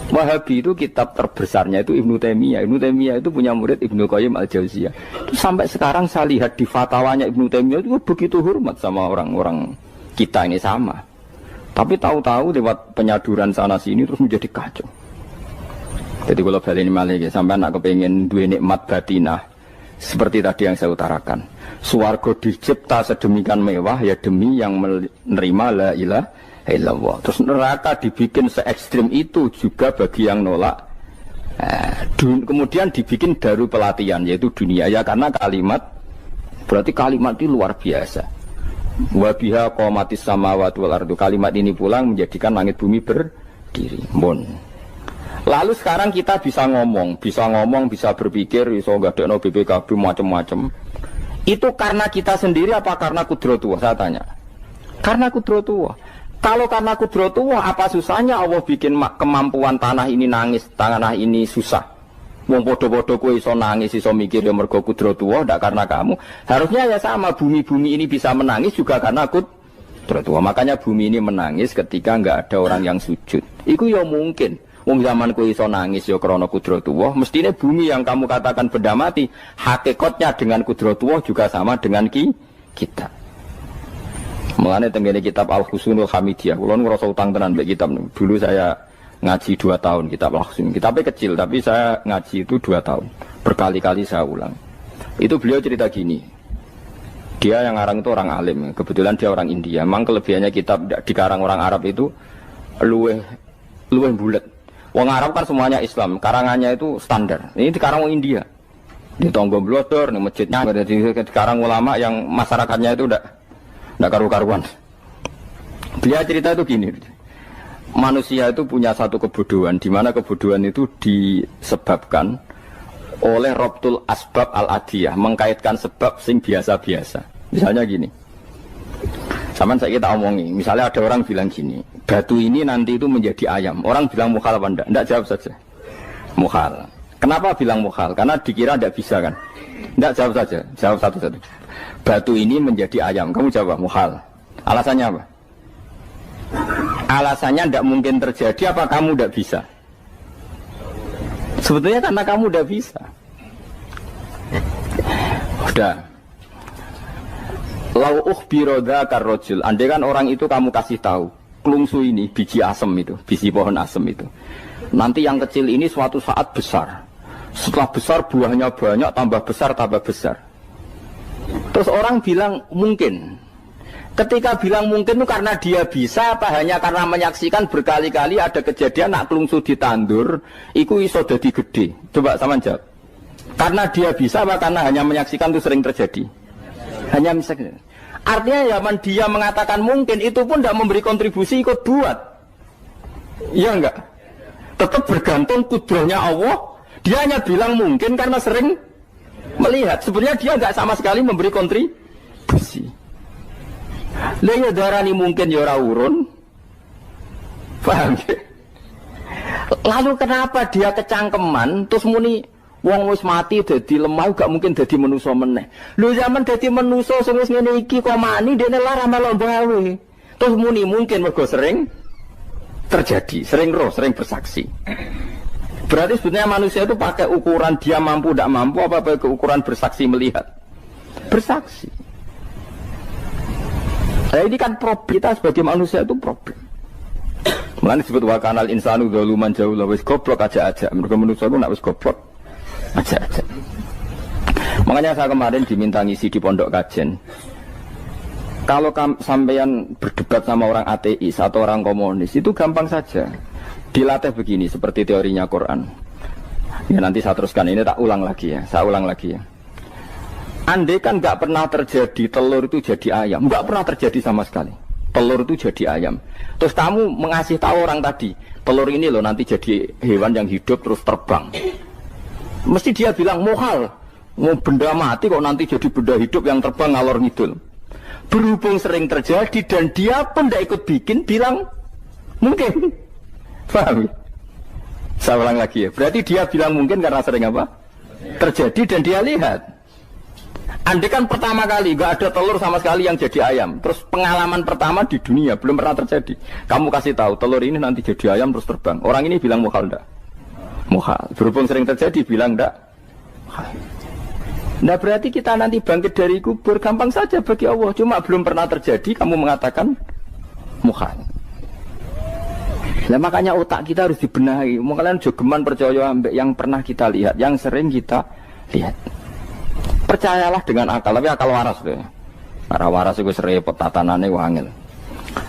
Wahabi itu kitab terbesarnya itu Ibnu Taimiyah. Ibnu Taimiyah itu punya murid Ibnu Qayyim Al-Jauziyah. Itu sampai sekarang saya lihat di fatwanya Ibnu Taimiyah itu begitu hormat sama orang-orang kita ini sama. Tapi tahu-tahu lewat penyaduran sana sini terus menjadi kacau. Jadi kalau balik ini malah sampai nak kepengen dua nikmat batinah seperti tadi yang saya utarakan. Swarga dicipta sedemikian mewah ya demi yang menerima la ilaha illallah. Terus neraka dibikin se ekstrim itu juga bagi yang nolak. Kemudian dibikin daru pelatihan yaitu dunia ya karena kalimat berarti kalimat itu luar biasa. Wa biha qamatis samawati wal ardu. Kalimat ini pulang menjadikan langit bumi berdiri. Lalu sekarang kita bisa ngomong, bisa berpikir, bisa ngadekno BPKB macam-macam. Itu karena kita sendiri apa karena kudratullah? Saya tanya. Karena kudratullah. Kalau karena kudratullah, apa susahnya Allah bikin kemampuan tanah ini nangis, tanah ini susah. Wong podo-podo kowe iso nangis, iso mikir ya mergo kudratullah, ndak karena kamu. Harusnya ya sama, bumi-bumi ini bisa menangis juga karena kudratullah. Makanya bumi ini menangis ketika enggak ada orang yang sujud. Iku ya mungkin. Wong zaman kowe iso nangis ya krana kudratullah, mestine bumi yang kamu katakan benda mati, hakikatnya dengan kudratullah juga sama dengan kita. Mulane tengene kitab Al-Husunul Hamidiyah, kula ngrasa utang tenan mbek kitab niku. Dulu saya ngaji 2 tahun kitab Al-Husun. Kitabnya kecil tapi saya ngaji itu 2 tahun. Berkali-kali saya ulang. Itu beliau cerita gini. Dia yang ngarang itu orang alim, kebetulan dia orang India. Memang kelebihannya kitab dikarang orang Arab itu luweh bulet. Wong Arab kan semuanya Islam, karangannya itu standar. Ini dikarang orang India. Di Tonggo Blodor, di masjidnya, dikarang ulama yang masyarakatnya itu tidak karu-karuan. Dia cerita itu gini, manusia itu punya satu kebodohan, di mana kebodohan itu disebabkan oleh Robtul Asbab Al-Adiyah, mengkaitkan sebab sing biasa-biasa. Misalnya gini, sama saya kita omongi, misalnya ada orang bilang gini, batu ini nanti itu menjadi ayam. Orang bilang mukhal apa enggak? Enggak, jawab saja. Mukhal. Kenapa bilang mukhal? Karena dikira tidak bisa kan? Enggak, jawab saja. Jawab satu-satu. Batu ini menjadi ayam. Kamu jawab mukhal. Alasannya apa? Alasannya tidak mungkin terjadi. Apa kamu tidak bisa? Sebetulnya karena kamu tidak bisa. Udah. Lau ukhbiro dzakar rajul. Andai kan orang itu kamu kasih tahu, klungsu ini biji asem itu, biji pohon asem itu. Nanti yang kecil ini suatu saat besar. Setelah besar buahnya banyak, tambah besar, tambah besar. Terus orang bilang mungkin. Ketika bilang mungkin itu karena dia bisa, apa hanya karena menyaksikan berkali-kali ada kejadian nak klungsu ditandur, iku iso dadi gede. Coba sama jawab. Karena dia bisa, apa karena hanya menyaksikan itu sering terjadi? Hanya misalnya. Artinya zaman dia mengatakan mungkin itu pun tidak memberi kontribusi ikut buat. Iya enggak? Tetap bergantung kudrahnya Allah. Dia hanya bilang mungkin karena sering melihat. Sebenarnya dia enggak sama sekali memberi kontribusi. Lah darani mungkin ya ora urun. Paham ya? Lalu kenapa dia kecangkeman terus muni wong wis mati dadi lemah gak mungkin dadi manusa meneh. Lho zaman dadi manusa sing wis ngene iki kok mani dene lara melo gawe. Terus muni mungkin mergo sering terjadi, sering roh, sering bersaksi. Berarti sebetulnya manusia itu pakai ukuran dia mampu tidak mampu apa pakai ukuran bersaksi melihat. Bersaksi. Nah ini kan problem kita sebagai manusia itu problem. Mulane disebut wa kanal insanu zaluman jahula wis goblok aja-aja. Mergo manusia itu nak wis goblok aja-aja. Makanya saya kemarin diminta ngisi di pondok kajen. Kalau sampean berdebat sama orang ateis atau orang komunis itu gampang saja. Dilatih begini seperti teorinya Quran. Ya nanti saya teruskan ini tak ulang lagi ya. Saya ulang lagi ya. Andai kan nggak pernah terjadi telur itu jadi ayam, nggak pernah terjadi sama sekali. Telur itu jadi ayam. Terus kamu mengasih tahu orang tadi, telur ini loh nanti jadi hewan yang hidup terus terbang. Mesti dia bilang mohal, mau benda mati kok nanti jadi benda hidup yang terbang ngalor ngidul. Berhubung sering terjadi dan dia pun tidak ikut bikin, bilang mungkin. Paham? Saya ulang lagi ya. Berarti dia bilang mungkin karena sering apa? Terjadi dan dia lihat. Andai kan pertama kali nggak ada telur sama sekali yang jadi ayam, terus pengalaman pertama di dunia belum pernah terjadi. Kamu kasih tahu telur ini nanti jadi ayam terus terbang. Orang ini bilang mukhal enggak? Mukhal. Berhubung sering terjadi bilang enggak? Nah berarti kita nanti bangkit dari kubur gampang saja bagi Allah. Cuma belum pernah terjadi kamu mengatakan mukhal. Nah makanya otak kita harus dibenahi. Makanya jogeman percaya yang pernah kita lihat, yang sering kita lihat. Percayalah dengan akal, tapi akal waras deh. Karena waras itu serempet tatanannya wangil.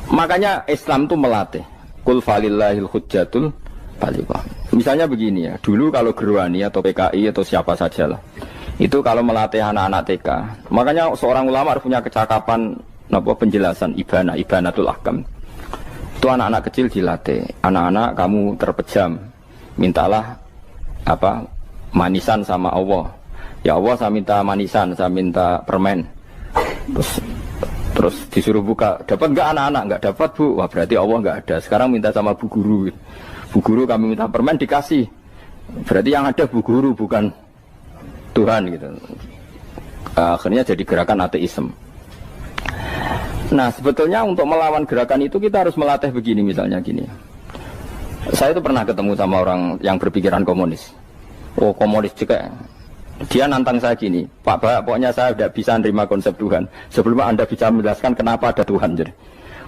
Makanya Islam itu melatih. Kul falillahil hujjatul balighah. Misalnya begini ya, dulu kalau Gerwani atau PKI atau siapa sajalah, itu kalau melatih anak-anak TK, makanya seorang ulama harus punya kecakapan penjelasan ibanatul ahkam. Itu anak-anak kecil dilatih. Anak-anak kamu terpejam, mintalah manisan sama Allah. Ya Allah saya minta manisan, saya minta permen. Terus disuruh buka, dapat enggak anak-anak? Enggak dapat bu, wah berarti Allah enggak ada. Sekarang minta sama bu guru. Bu guru kami minta permen dikasih. Berarti yang ada bu guru bukan Tuhan gitu. Akhirnya jadi gerakan ateisme. Nah sebetulnya untuk melawan gerakan itu kita harus melatih begini misalnya gini. Saya itu pernah ketemu sama orang yang berpikiran komunis. Oh komunis juga. Dia nantang saya gini, Pak, pokoknya saya tidak bisa menerima konsep Tuhan sebelum Anda bisa menjelaskan kenapa ada Tuhan. Jadi,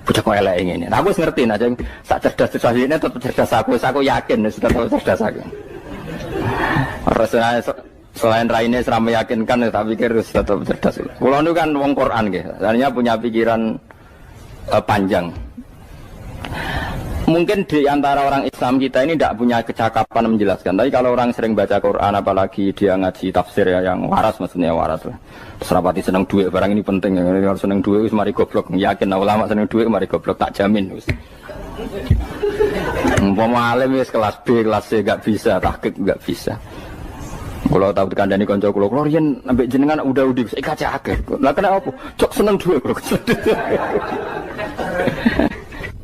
bocah kok elek ini. Nah, aku ngerti aja, sak cerdas ini tetap cerdas aku yakin sudah tahu cerdas aku. Rasanya selain raine seram meyakinkan, tapi pikir tetap cerdas. Kulo itu kan wong Quran nggih, artinya punya pikiran panjang. Mungkin di antara orang Islam kita ini tidak punya kecakapan menjelaskan. Tapi kalau orang sering baca Quran, apalagi dia ngaji tafsir ya, yang waras, maksudnya waras lah. Serapati seneng duit, barang ini penting. Kalau seneng duit, mari goblok. Yakin ulama seneng duit, mari goblok, tak jamin. Umpama alim wis kelas B, kelas C gak bisa, tahqiq gak bisa. Kalau tahu dikandani konco kulo riyen ambek jenengan udah saya kaca akeh. Lah kena apa? Cok seneng duit kulo.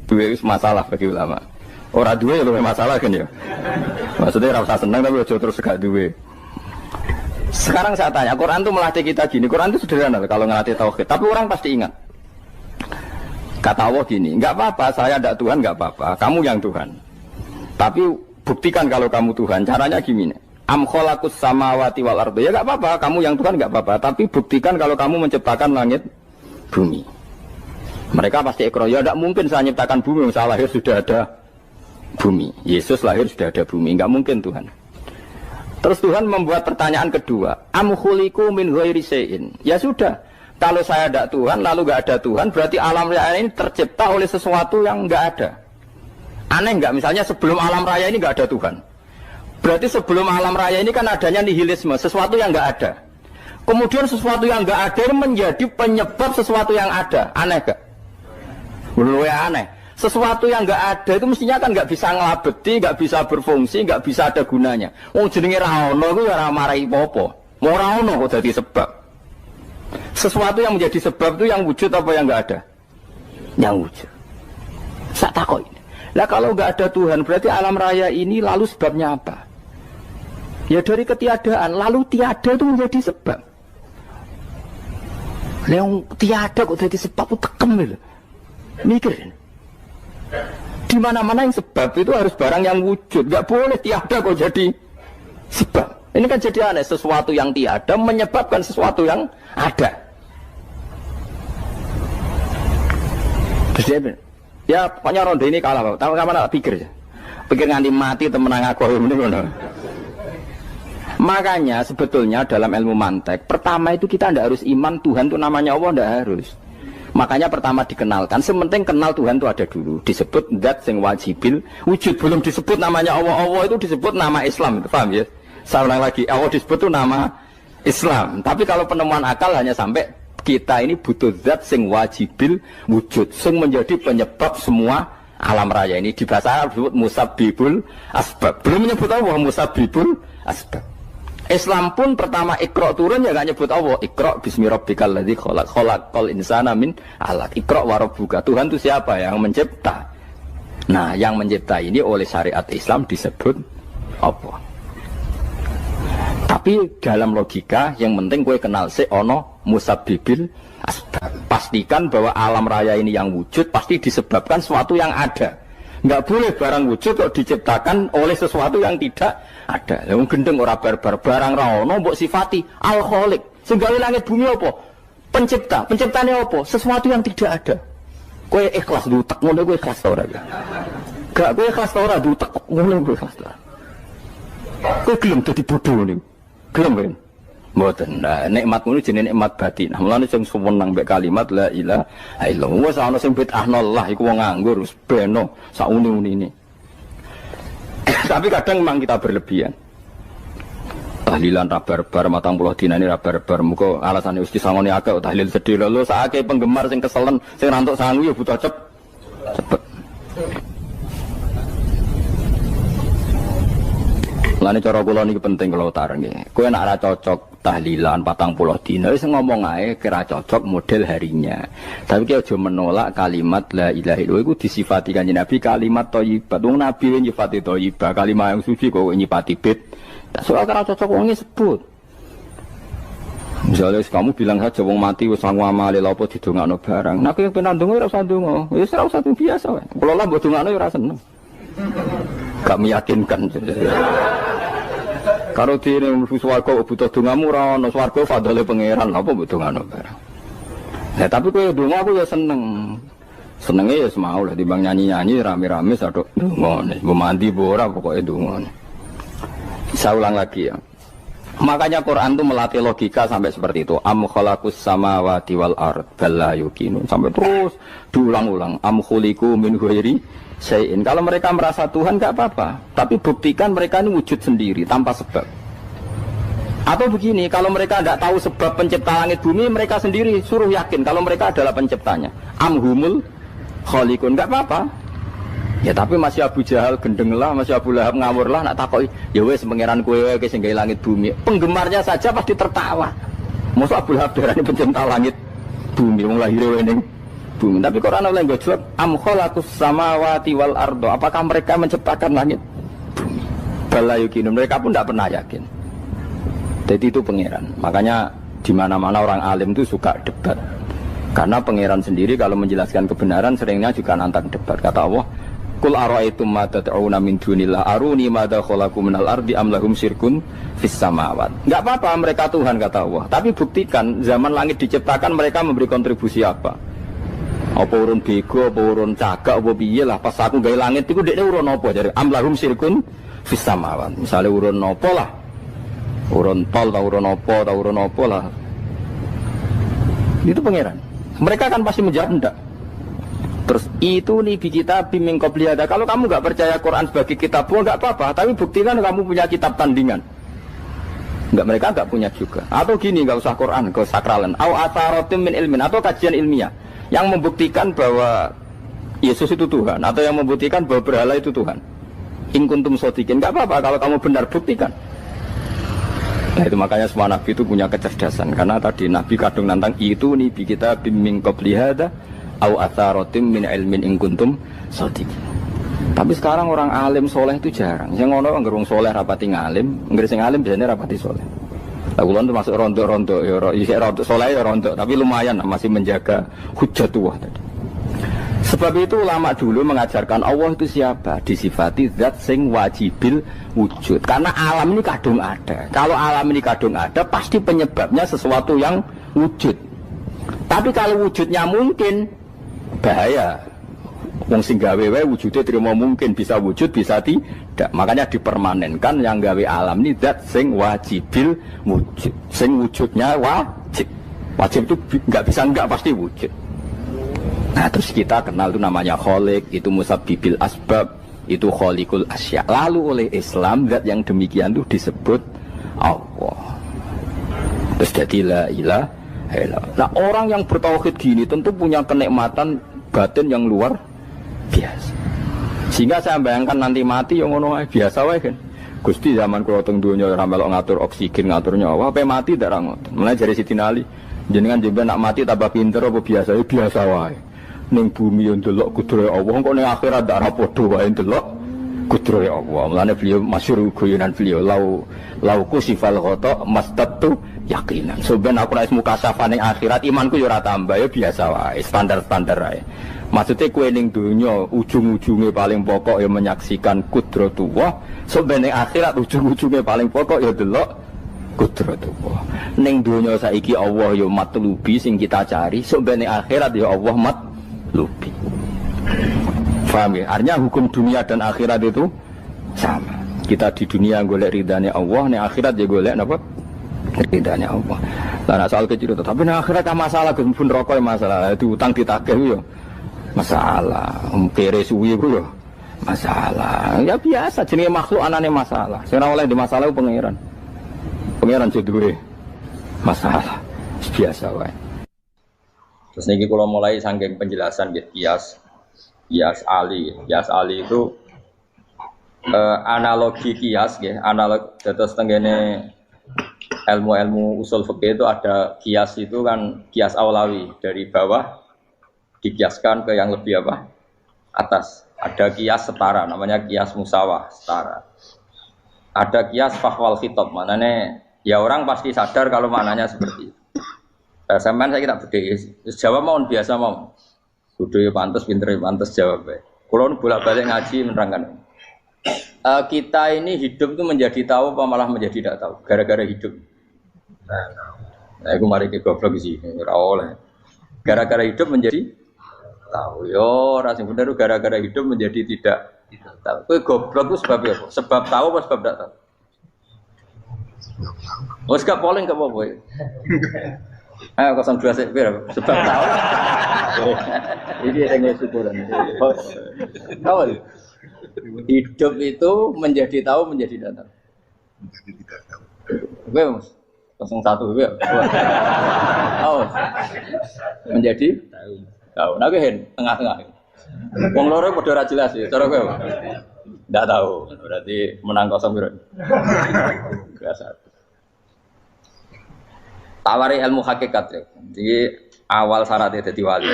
Duit itu masalah bagi ulama. Orang duit itu masalah kan ya. Maksudnya rasa senang tapi terus gak duit. Sekarang saya tanya, Quran itu melatih kita gini. Quran itu sederhana kalau ngelatih tauhid. Tapi orang pasti ingat. Kata Allah gini, nggak apa-apa, saya tidak Tuhan, nggak apa-apa. Kamu yang Tuhan. Tapi buktikan kalau kamu Tuhan. Caranya gini. Am khalaqus samawati wal ardi. Ya nggak apa-apa, kamu yang Tuhan nggak apa-apa. Tapi buktikan kalau kamu menciptakan langit, bumi. Mereka pasti ikrar, ya tidak mungkin saya menciptakan bumi, saya lahir sudah ada bumi. Yesus lahir sudah ada bumi, nggak mungkin Tuhan. Terus Tuhan membuat pertanyaan kedua, am khuliqu min ghairi syai'in. Ya sudah, kalau saya tidak Tuhan, lalu nggak ada Tuhan, berarti alam raya ini tercipta oleh sesuatu yang nggak ada. Aneh nggak? Misalnya sebelum alam raya ini nggak ada Tuhan. Berarti sebelum alam raya ini kan adanya nihilisme, sesuatu yang nggak ada. Kemudian sesuatu yang nggak ada menjadi penyebab sesuatu yang ada. Aneh nggak? Menurut saya aneh. Sesuatu yang nggak ada itu mestinya kan nggak bisa ngelabeti, nggak bisa berfungsi, nggak bisa ada gunanya. Oh jenenge ra ono itu ora marai popo. Mau ra ono kok jadi sebab. Sesuatu yang menjadi sebab itu yang wujud apa yang nggak ada? Yang wujud. Sak takoi. Lah kalau nggak ada Tuhan berarti alam raya ini lalu sebabnya apa? Ya dari ketiadaan, lalu tiada itu menjadi sebab. Yang tiada kok jadi sebab itu tekem gitu. Mikir. Di mana-mana yang sebab itu harus barang yang wujud, nggak boleh tiada kok jadi sebab. Ini kan jadi aneh, sesuatu yang tiada menyebabkan sesuatu yang ada. Terus dia bilang, ya pokoknya ronde ini kalah, tahu kapan tak pikir ya? Pikir nganti mati temenang aku ini mana? Makanya sebetulnya dalam ilmu mantek, pertama itu kita tidak harus iman Tuhan itu namanya Allah, tidak harus. Makanya pertama dikenalkan, sementing kenal Tuhan itu ada dulu. Disebut zat sing wajibil wujud, belum disebut namanya Allah. Allah itu disebut nama Islam, paham ya? Saya ulang lagi, Allah disebut itu nama Islam. Tapi kalau penemuan akal hanya sampai kita ini butuh zat sing wajibil wujud, sing menjadi penyebab semua alam raya ini. Di bahasa Arab disebut musabbibul asbab. Belum menyebut Allah musabbibul asbab. Islam pun pertama Iqra turun ya nggak nyebut Allah. Iqra bismi rabbikal ladzi khalaq, khalaqal insana min 'alaq. Iqra wa rabbuka. Tuhan itu siapa? Yang mencipta. Nah, yang mencipta ini oleh syariat Islam disebut Allah. Tapi dalam logika yang penting gue kenal si ono musabbibil asbab. Pastikan bahwa alam raya ini yang wujud pasti disebabkan sesuatu yang ada. Nggak boleh barang wujud kok diciptakan oleh sesuatu yang tidak ada. Yang gendeng ora barbar barang ra ono mbok sifati al khaliq. Sing gawe langit bumi apa? Pencipta. Penciptane apa? Sesuatu yang tidak ada. Kowe ikhlas dutek ngono kowe ikhlas ta ora? Gak kowe ikhlas ta ora dutek ngono kowe ikhlas ta. Kowe gelem dadi bodho niku. Gelem kan? Mboten. Nah, nikmat ngono jenenge nikmat batin. Mulane sing suwenang mbek kalimat la ilaha illallah. Wis ana sing bid'ahnallah iku wong nganggur wis beno sak uni-unine. Tapi kadang memang kita berlebihan. Tahlilan ra barbar 40 dina ini ra barbar. Muga alasane wis disangoni akeh tahlil sedih lho sakake penggemar sing keselen sing rantuk sangu ya butuh cepet. Lane cara kula niki penting kula utarke. Kowe nek ora cocok tahlilan 40 dina wis ngomong ae kira cocok model harinya. Tapi ki aja menolak kalimat la ilaha illallah iku disifati Kanjeng Nabi kalimat thayyibah. Wong Nabi nyifati thayyibah, kalimat yang suci kok nyifati bid. Soal kira cocok wong sebut. Misalnya kamu bilang saja wong mati wis sangu amale lha apa didongakno barang. Nek kowe pengen ndonga ora usah ndonga. Wis ora usah biasa wae. Kula lah mbok dongakno ya ora seneng. Gak meyakinkan. Karo dene mlebu swarga butuh dongamu ora ono swarga fadhole pangeran apa mbok dongano barang. Nah, tapi kowe donga aku ya seneng. Senenge ya semau lah timbang nyanyi-nyanyi rame-rame sadok dongane. Mbok mandi mbok ora pokoke dongane. Saya ulang lagi ya. Makanya Quran itu melatih logika sampai seperti itu. Am khalaqus samawati wal ard bal la yuqinun. Sampai terus diulang-ulang. Am khuliqu min ghairi syai'in. Kalau mereka merasa Tuhan enggak apa-apa, tapi buktikan mereka ini wujud sendiri tanpa sebab. Atau begini, kalau mereka tidak tahu sebab pencipta langit bumi, mereka sendiri suruh yakin kalau mereka adalah penciptanya. Am humul khaliqun, enggak apa-apa. Ya tapi masih Abu Jahal gendeng lah, masih Abu Lahab ngawur lah, nak takoki, ya wes pangeran kowe wae sing gawe langit bumi. Penggemarnya saja pasti tertawa. Mosok Abu Lahab darani pencipta langit bumi, wong lahir wae ning bumi. Tapi Quran oleh nggo jawab, am khalaqus samawati wal ardo. Apakah mereka menciptakan langit bumi? Bala yuqinun, mereka pun tidak pernah yakin. Jadi itu pangeran. Makanya di mana-mana orang alim itu suka debat. Karena pangeran sendiri kalau menjelaskan kebenaran seringnya juga nantang debat. Kata Allah, Qul ara'aytum ma tad'una min dunillah aruni madza khalaqu minal ardi am lahum syirkun fis samawat. Enggak apa-apa mereka Tuhan kata Allah, tapi buktikan zaman langit diciptakan mereka memberi kontribusi apa? Apa urun bego, apa urun cagak, apa piye lah pas aku gawe langit iku dekne urun apa jare am lahum syirkun fis samawat. Misale urun apa lah? Urun tol ta urun apa lah. Itu pangeran. Mereka kan pasti menjawab enggak. Terus itu nih kita bimbing qobliyada. Kalau kamu nggak percaya Quran sebagai kitab, nggak apa-apa. Tapi buktikan kamu punya kitab tandingan. Nggak, mereka nggak punya juga. Atau gini, nggak usah Quran, nggak usah sakralan. Au atharotim min ilmin, atau kajian ilmiah yang membuktikan bahwa Yesus itu Tuhan, atau yang membuktikan bahwa berhala itu Tuhan. In kuntum shodiqin, nggak apa-apa. Kalau kamu benar buktikan. Nah itu makanya semua Nabi itu punya kecerdasan. Karena tadi Nabi kadung nantang itu nih kita bimbing qobliyada. Au atharotim min ilmin in kuntum shodiqin. Tapi sekarang orang alim soleh itu jarang. Yang ngono ngerung soleh rapati ngalim, nggere sing alim biasanya rapati soleh. Lah kula termasuk rontok-rontok ya rontok soleh ya rontok, tapi lumayan masih menjaga hujjatullah tadi. Sebab itu ulama dulu mengajarkan Allah itu siapa? Disifati zat sing wajibil wujud. Karena alam ini kadung ada. Kalau alam ini kadung ada, pasti penyebabnya sesuatu yang wujud. Tapi kalau wujudnya mungkin, bahaya. Wong sing gawe wae wujude terima mungkin bisa wujud bisa tidak. Makanya dipermanenkan yang gawe alam ini zat sing wajibil wujud. Sing wujudnya wajib. Wajib itu enggak bisa enggak pasti wujud. Nah, terus kita kenal itu namanya khaliq, itu musabbibil asbab, itu khaliqul asya. Lalu oleh Islam zat yang demikian itu disebut Allah. Terus jadi la ilaha illallah. Nah, orang yang bertauhid gini tentu punya kenikmatan batin yang luar biasa. Sehingga saya bayangkan nanti mati yang ngono biasa wae kan. Gusti zaman kula teng donya ora melok ngatur oksigen, ngatur nyawa, apa mati ndak ra ngoten. Mulai dari Siti Ali, jenengan jenengan nak mati tambah pinter apa biasa? Ya biasa wae. Ning bumi yo ndelok kudrohe Allah, kok ning akhirat ndak ra padha wae ndelok kudrohe Allah. Mulane beliau masyhur guyonan beliau lauku sifal ghata mastatu yakinan. Soben aku nek mukasafah ning akhirat imanku yo ora tambah ya biasa wae, standar-standar wae. Maksudnya kue ning dunya ujung-ujungnya paling pokok ya menyaksikan kudratullah. Sebenarnya akhirat ujung-ujungnya paling pokok ya delok kudratullah. Ning dunya saiki Allah ya matlubi sing kita cari. Sebenarnya akhirat ya Allah matlubi. Paham ya? Artinya hukum dunia dan akhirat itu sama. Kita di dunia golek ridhanya Allah, ning akhirat ya golek napa? Ridhanya Allah. Lah nek soal kecil tapi ning akhirat kan masalah gun rokok masalah. Itu utang ditagih yo masalah, kere suwi ku yo masalah. Ya biasa jenenge makhluk anane masalah. Sing ora oleh di masalah pangeran. Pangeran duwe masalah. Biasa wae. Terus niki kula mulai saking penjelasan nggih kias ali. Kias ali itu analogi kias nggih, analog terus tengene ilmu-ilmu usul fikih itu ada kias itu kan kias aulawi dari bawah dikiaskan ke yang lebih apa? Atas. Ada kias setara, namanya kias musawah, setara. Ada kias fahwal khitab, maknanya ya orang pasti sadar kalau maknanya seperti itu. Sampean saya kira beda, jawab mau biasa mau. Kudu ya pantes, pinter ya pantes jawab. Kalau bolak-balik ngaji menerangkan. Kita ini hidup itu menjadi tahu apa malah menjadi tidak tahu gara-gara hidup. Nah, aku mari ke goblok sih, ora oleh. Gara-gara hidup menjadi tahu. Yo, ora sing bener gara-gara hidup menjadi tidak tahu. Kowe goblok itu sebab apa? Sebab tahu apa sebab tidak tahu? Wes gak polling gak apa-apa. Ayo 02 sik sebab tahu. Ini yang syukuran. Tahu. Hidup itu menjadi tahu menjadi tidak tahu. Menjadi tidak tahu. Oke, Mas. 01 ya. Oh. Menjadi tahu. Nah, tengah-tengah. Wong loro padha ora jelas ya, cara kowe. Ndak tahu. Berarti menang 0 piro? Biasa. Tawari ilmu hakikat ya. Jadi awal syaratnya dadi wali.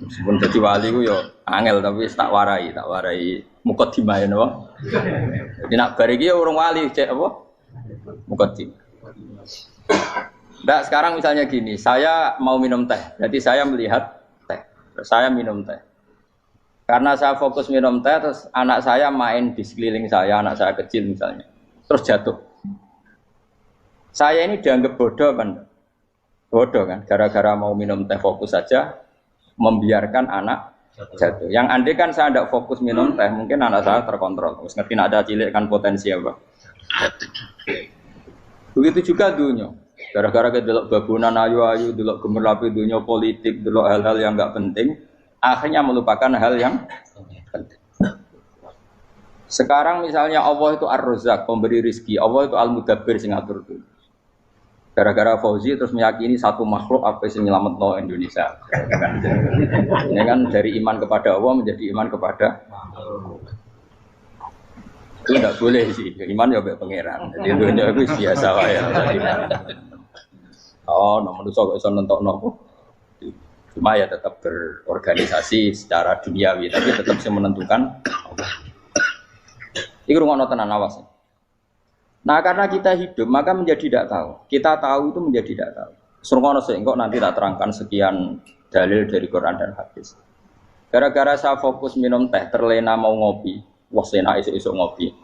Meskipun dadi wali ku yo angel tapi tak warai mukadimah napa. Jadi nak bar iki urung wali cek apa? Mukadimah. Nah, sekarang misalnya gini, saya mau minum teh. Berarti saya melihat teh. Terus saya minum teh. Karena saya fokus minum teh terus anak saya main di sekeliling saya, anak saya kecil misalnya. Terus jatuh. Saya ini dianggap bodoh kan? Bodoh kan? Gara-gara mau minum teh fokus saja membiarkan anak jatuh. Yang andai kan saya tidak fokus minum teh, mungkin anak saya terkontrol. Terus ngerti ada cilik kan potensi apa? Begitu juga dunia. Gara-gara kita delok babunan ayu-ayu, delok gemerlapi dunia politik, delok hal-hal yang enggak penting, akhirnya melupakan hal yang penting. Sekarang misalnya Allah itu Ar-Razzaq, pemberi rizki, Allah itu Al-Mudabbir sing ngatur dunia. Gara-gara Fauzi terus meyakini satu makhluk apa yang nyelametno Indonesia. Ini kan dari iman kepada Allah menjadi iman kepada itu tidak boleh sih. Iman ya mbek pangeran. Jadi dunia itu biasa wae ya. Oh, nomor itu kok iso nentokno. Cuma ya tetap berorganisasi secara duniawi, tapi tetap sih menentukan. Iku rungono tenan awas. Nah, karena kita hidup, maka menjadi tidak tahu. Kita tahu itu menjadi tidak tahu. Surungono sih, kok nanti tak terangkan sekian dalil dari Quran dan hadis. Gara-gara saya fokus minum teh, terlena mau ngopi. Wah, sena isuk-isuk ngopi.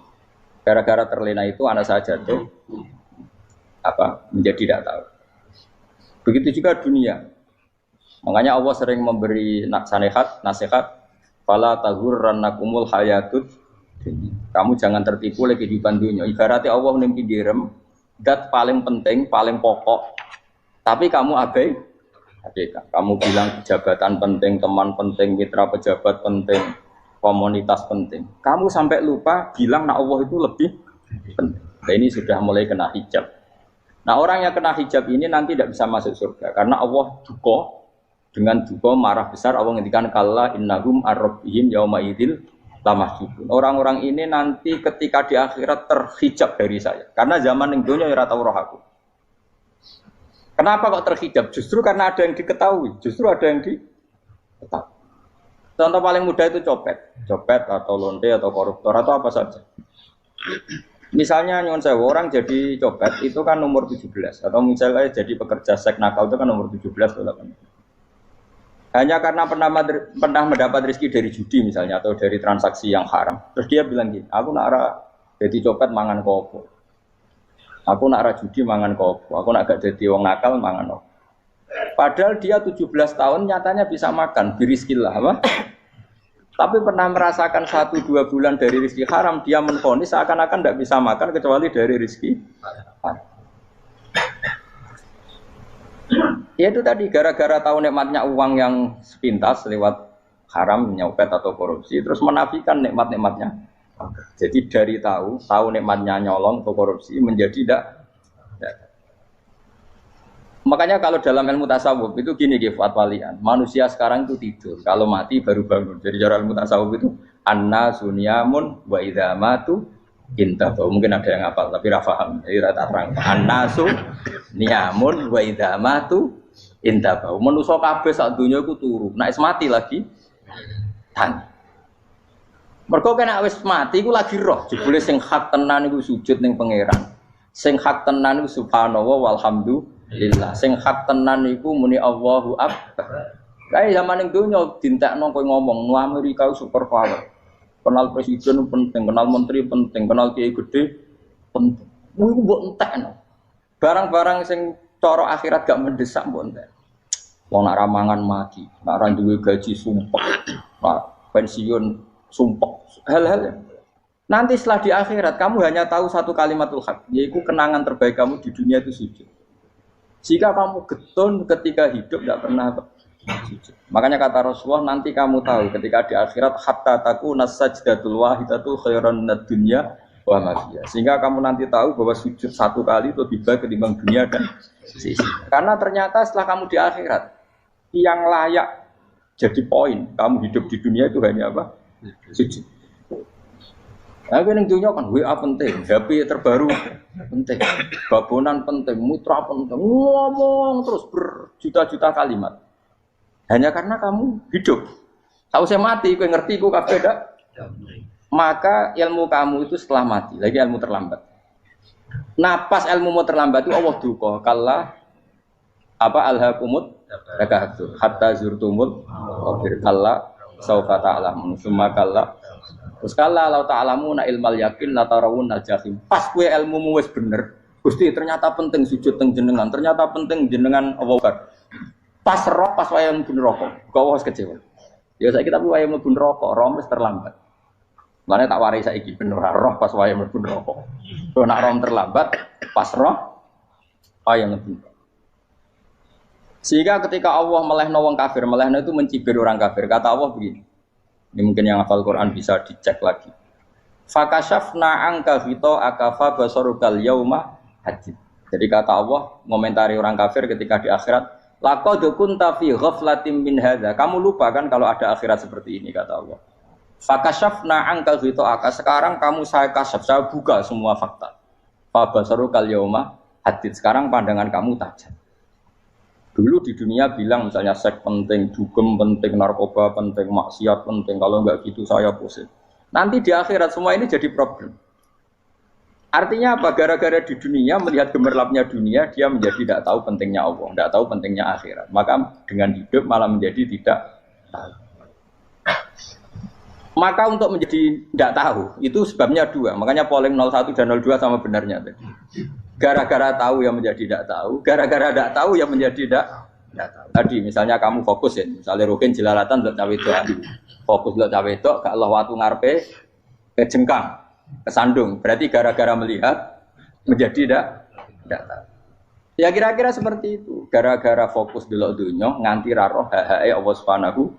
Gara-gara terlena itu anak saya jatuh. Menjadi tidak tahu. Begitu juga dunia. Makanya Allah sering memberi nasihat. Fala taghurrannakumul hayatud. Kamu jangan tertipu oleh kehidupan dunia. Ibaratnya Allah menimpi direm, dat paling penting, paling pokok. Tapi kamu abaikan. Kamu bilang jabatan penting, teman penting, mitra pejabat penting, komunitas penting. Kamu sampai lupa bilang nah Allah itu lebih penting. Nah, ini sudah mulai kena hijab. Nah, orang yang kena hijab ini nanti tidak bisa masuk surga karena Allah dengan duka marah besar. Allah ngendikan kalla innahum ar-rabbihim yauma idzil lamahjubun. Orang-orang ini nanti ketika di akhirat terhijab dari saya. Karena zaman yang dunia ora tau roh aku. Kenapa kok terhijab? Justru karena ada yang diketahui. Justru ada yang diketahui. Contoh paling mudah itu copet atau lonte atau koruptor atau apa saja. Misalnya nyuwun sewu orang jadi copet itu kan umur 17 atau misalnya jadi pekerja seks nakal itu kan umur 17 atau 18. Hanya karena pernah mendapat rezeki dari judi misalnya atau dari transaksi yang haram. Terus dia bilang gini, aku nak jadi copet mangan kopo. Aku nak judi mangan kopo. Aku nak gak jadi wong nakal mangan kopo. Padahal dia 17 tahun nyatanya bisa makan, birizkillah apa? Tapi pernah merasakan 1-2 bulan dari rezeki haram, dia menvonis seakan-akan tidak bisa makan kecuali dari rezeki haram. Ya itu tadi gara-gara tahu nikmatnya uang yang sepintas lewat haram, nyopet atau korupsi, terus menafikan nikmat-nikmatnya. Jadi dari tahu nikmatnya nyolong atau korupsi menjadi tidak. Makanya kalau dalam ilmu tasawuf itu gini Fuad Walian, manusia sekarang itu tidur, kalau mati baru bangun. Jadi cara ilmu tasawuf itu anna sunyamun wa idza matu intahu. Mungkin ada yang hafal tapi ra paham. Jadi rata terang. Annasu niyamun wa idza matu intahu. Manusa kabeh sak donya iku turu. Nek mati lagi tani. Mergo kena wis mati iku lagi roh. Jebule sing hak tenan iku sujud ning pangeran. Sing hak tenan iku subhanallah walhamdulillah. Sing hak tenan iku muni Allahu akbar. Kae zaman ning donya dintekno kowe ngomong, "Nu Amerika super power." Kenal presiden penting, kenal menteri penting, kenal kiai gede penting. Iku mbok entekno. Barang-barang sing cara akhirat gak mendesak mbok entek. Wong nak ramangan mati, nak ra duwe gaji sumpah, nak pensiun sumpah. Hal-hal nanti setelah di akhirat kamu hanya tahu satu kalimatul haq, yaitu kenangan terbaik kamu di dunia itu sujud. Jika kamu getun ketika hidup tidak pernah sujud. Makanya kata Rasulullah, nanti kamu tahu ketika di akhirat hatta takuna sajdatul wahidatu khairan minad dunya wa ma fiha. Sehingga kamu nanti tahu bahwa sujud satu kali itu lebih baik ketimbang dunia dan sisi. Karena ternyata setelah kamu di akhirat, yang layak jadi poin kamu hidup di dunia itu hanya apa? Sujud. Nah, yang dunia kan WA penting, HP terbaru penting, babonan penting, mitra penting, ngomong terus berjuta-juta kalimat. Hanya karena kamu hidup. Tahu saya mati, kau ngerti, kau kabeh dak. Maka ilmu kamu itu setelah mati, lagi ilmu terlambat. Nah, pas ilmu mau terlambat itu Allah duka, kalla apa alhaqumut takatsur hatta zurtumul qabir kalla saufa ta'lamun summa kalla. Terus kalla law ta'lamuna ilmal yakin la tarawunnal jahim. Pas kowe ilmumu wis bener, Gusti ternyata penting sujud teng jenengan, ternyata penting jenengan Allah. Pas roh pas waya mlebu neraka, kok wis kecewa. Ya saiki tapi waya mlebu neraka, roh wis terlambat. Mane tak warai saiki bener roh pas waya mlebu neraka. Kok nak roh terlambat, pas roh waya mlebu. Sehingga ketika Allah melehno wong kafir, melehno itu mencibir orang kafir. Kata Allah begini. Ini mungkin yang hafal Quran bisa dicek lagi. Fakashafna anka fito akafa basarukal yauma hadid. Jadi kata Allah ngomentari orang kafir ketika di akhirat, laqad kunta fi ghaflatin min hadza. Kamu lupa kan kalau ada akhirat seperti ini kata Allah. Fakashafna anka fito aka. Sekarang kamu saya kasyaf, saya buka semua fakta. Fa basarukal yauma hadid. Sekarang pandangan kamu tajam. Dulu di dunia bilang misalnya seks penting, dugem penting, narkoba penting, maksiat penting. Kalau enggak gitu saya pusing. Nanti di akhirat semua ini jadi problem. Artinya apa? Gara-gara di dunia melihat gemerlapnya dunia, dia menjadi tidak tahu pentingnya Allah, tidak tahu pentingnya akhirat. Maka dengan hidup malah menjadi tidak tahu. Maka untuk menjadi tidak tahu itu sebabnya dua. Makanya polling 01 dan 02 sama benarnya tadi. Gara-gara tahu yang menjadi tidak tahu, gara-gara tidak tahu yang menjadi tidak tahu. Tadi misalnya kamu fokus ya, misalnya Rukin jelalatan untuk cawe itu, fokus untuk cawe itu, gak Allah waktu ngarepe kejengkang, kesandung. Berarti gara-gara melihat menjadi tidak tahu. Ya kira-kira seperti itu. Gara-gara fokus delok dunya nganti raro hahae Allah Subhanahu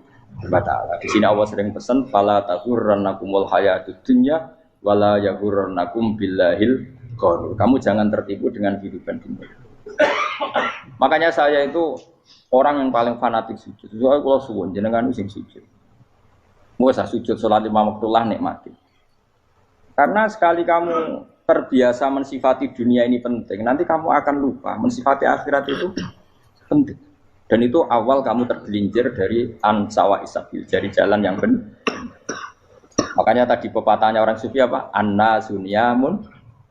wa taala. Di sini Allah sering pesan fala taghurrannakumul hayatud dunya wala yaghurrannakum billahil ghurur. Kamu jangan tertipu dengan kehidupan dunia. Makanya saya itu orang yang paling fanatik sujud. Soalnya kalau suwun jenengan sing sujud. Mau usah sujud salat 5 waktu lah nikmati. Karena sekali kamu terbiasa mensifati dunia ini penting, nanti kamu akan lupa mensifati akhirat itu penting. Dan itu awal kamu tergelincir dari ansawa isabil, dari jalan yang benar. Makanya tadi pepatahnya orang sufi apa? An-nasunyamun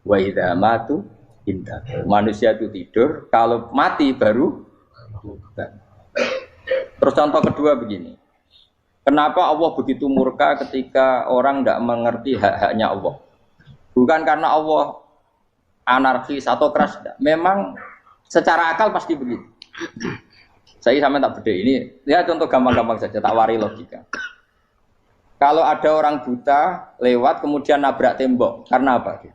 wa idza matu indah. Manusia itu tidur, kalau mati baru. Terus contoh kedua begini. Kenapa Allah begitu murka ketika orang tidak mengerti hak-haknya Allah? Bukan karena Allah anarkis atau keras. Memang secara akal pasti begitu. Saya sampai tak beda ini. Lihat contoh gampang-gampang saja, tak wari logika. Kalau ada orang buta lewat kemudian nabrak tembok, karena apa?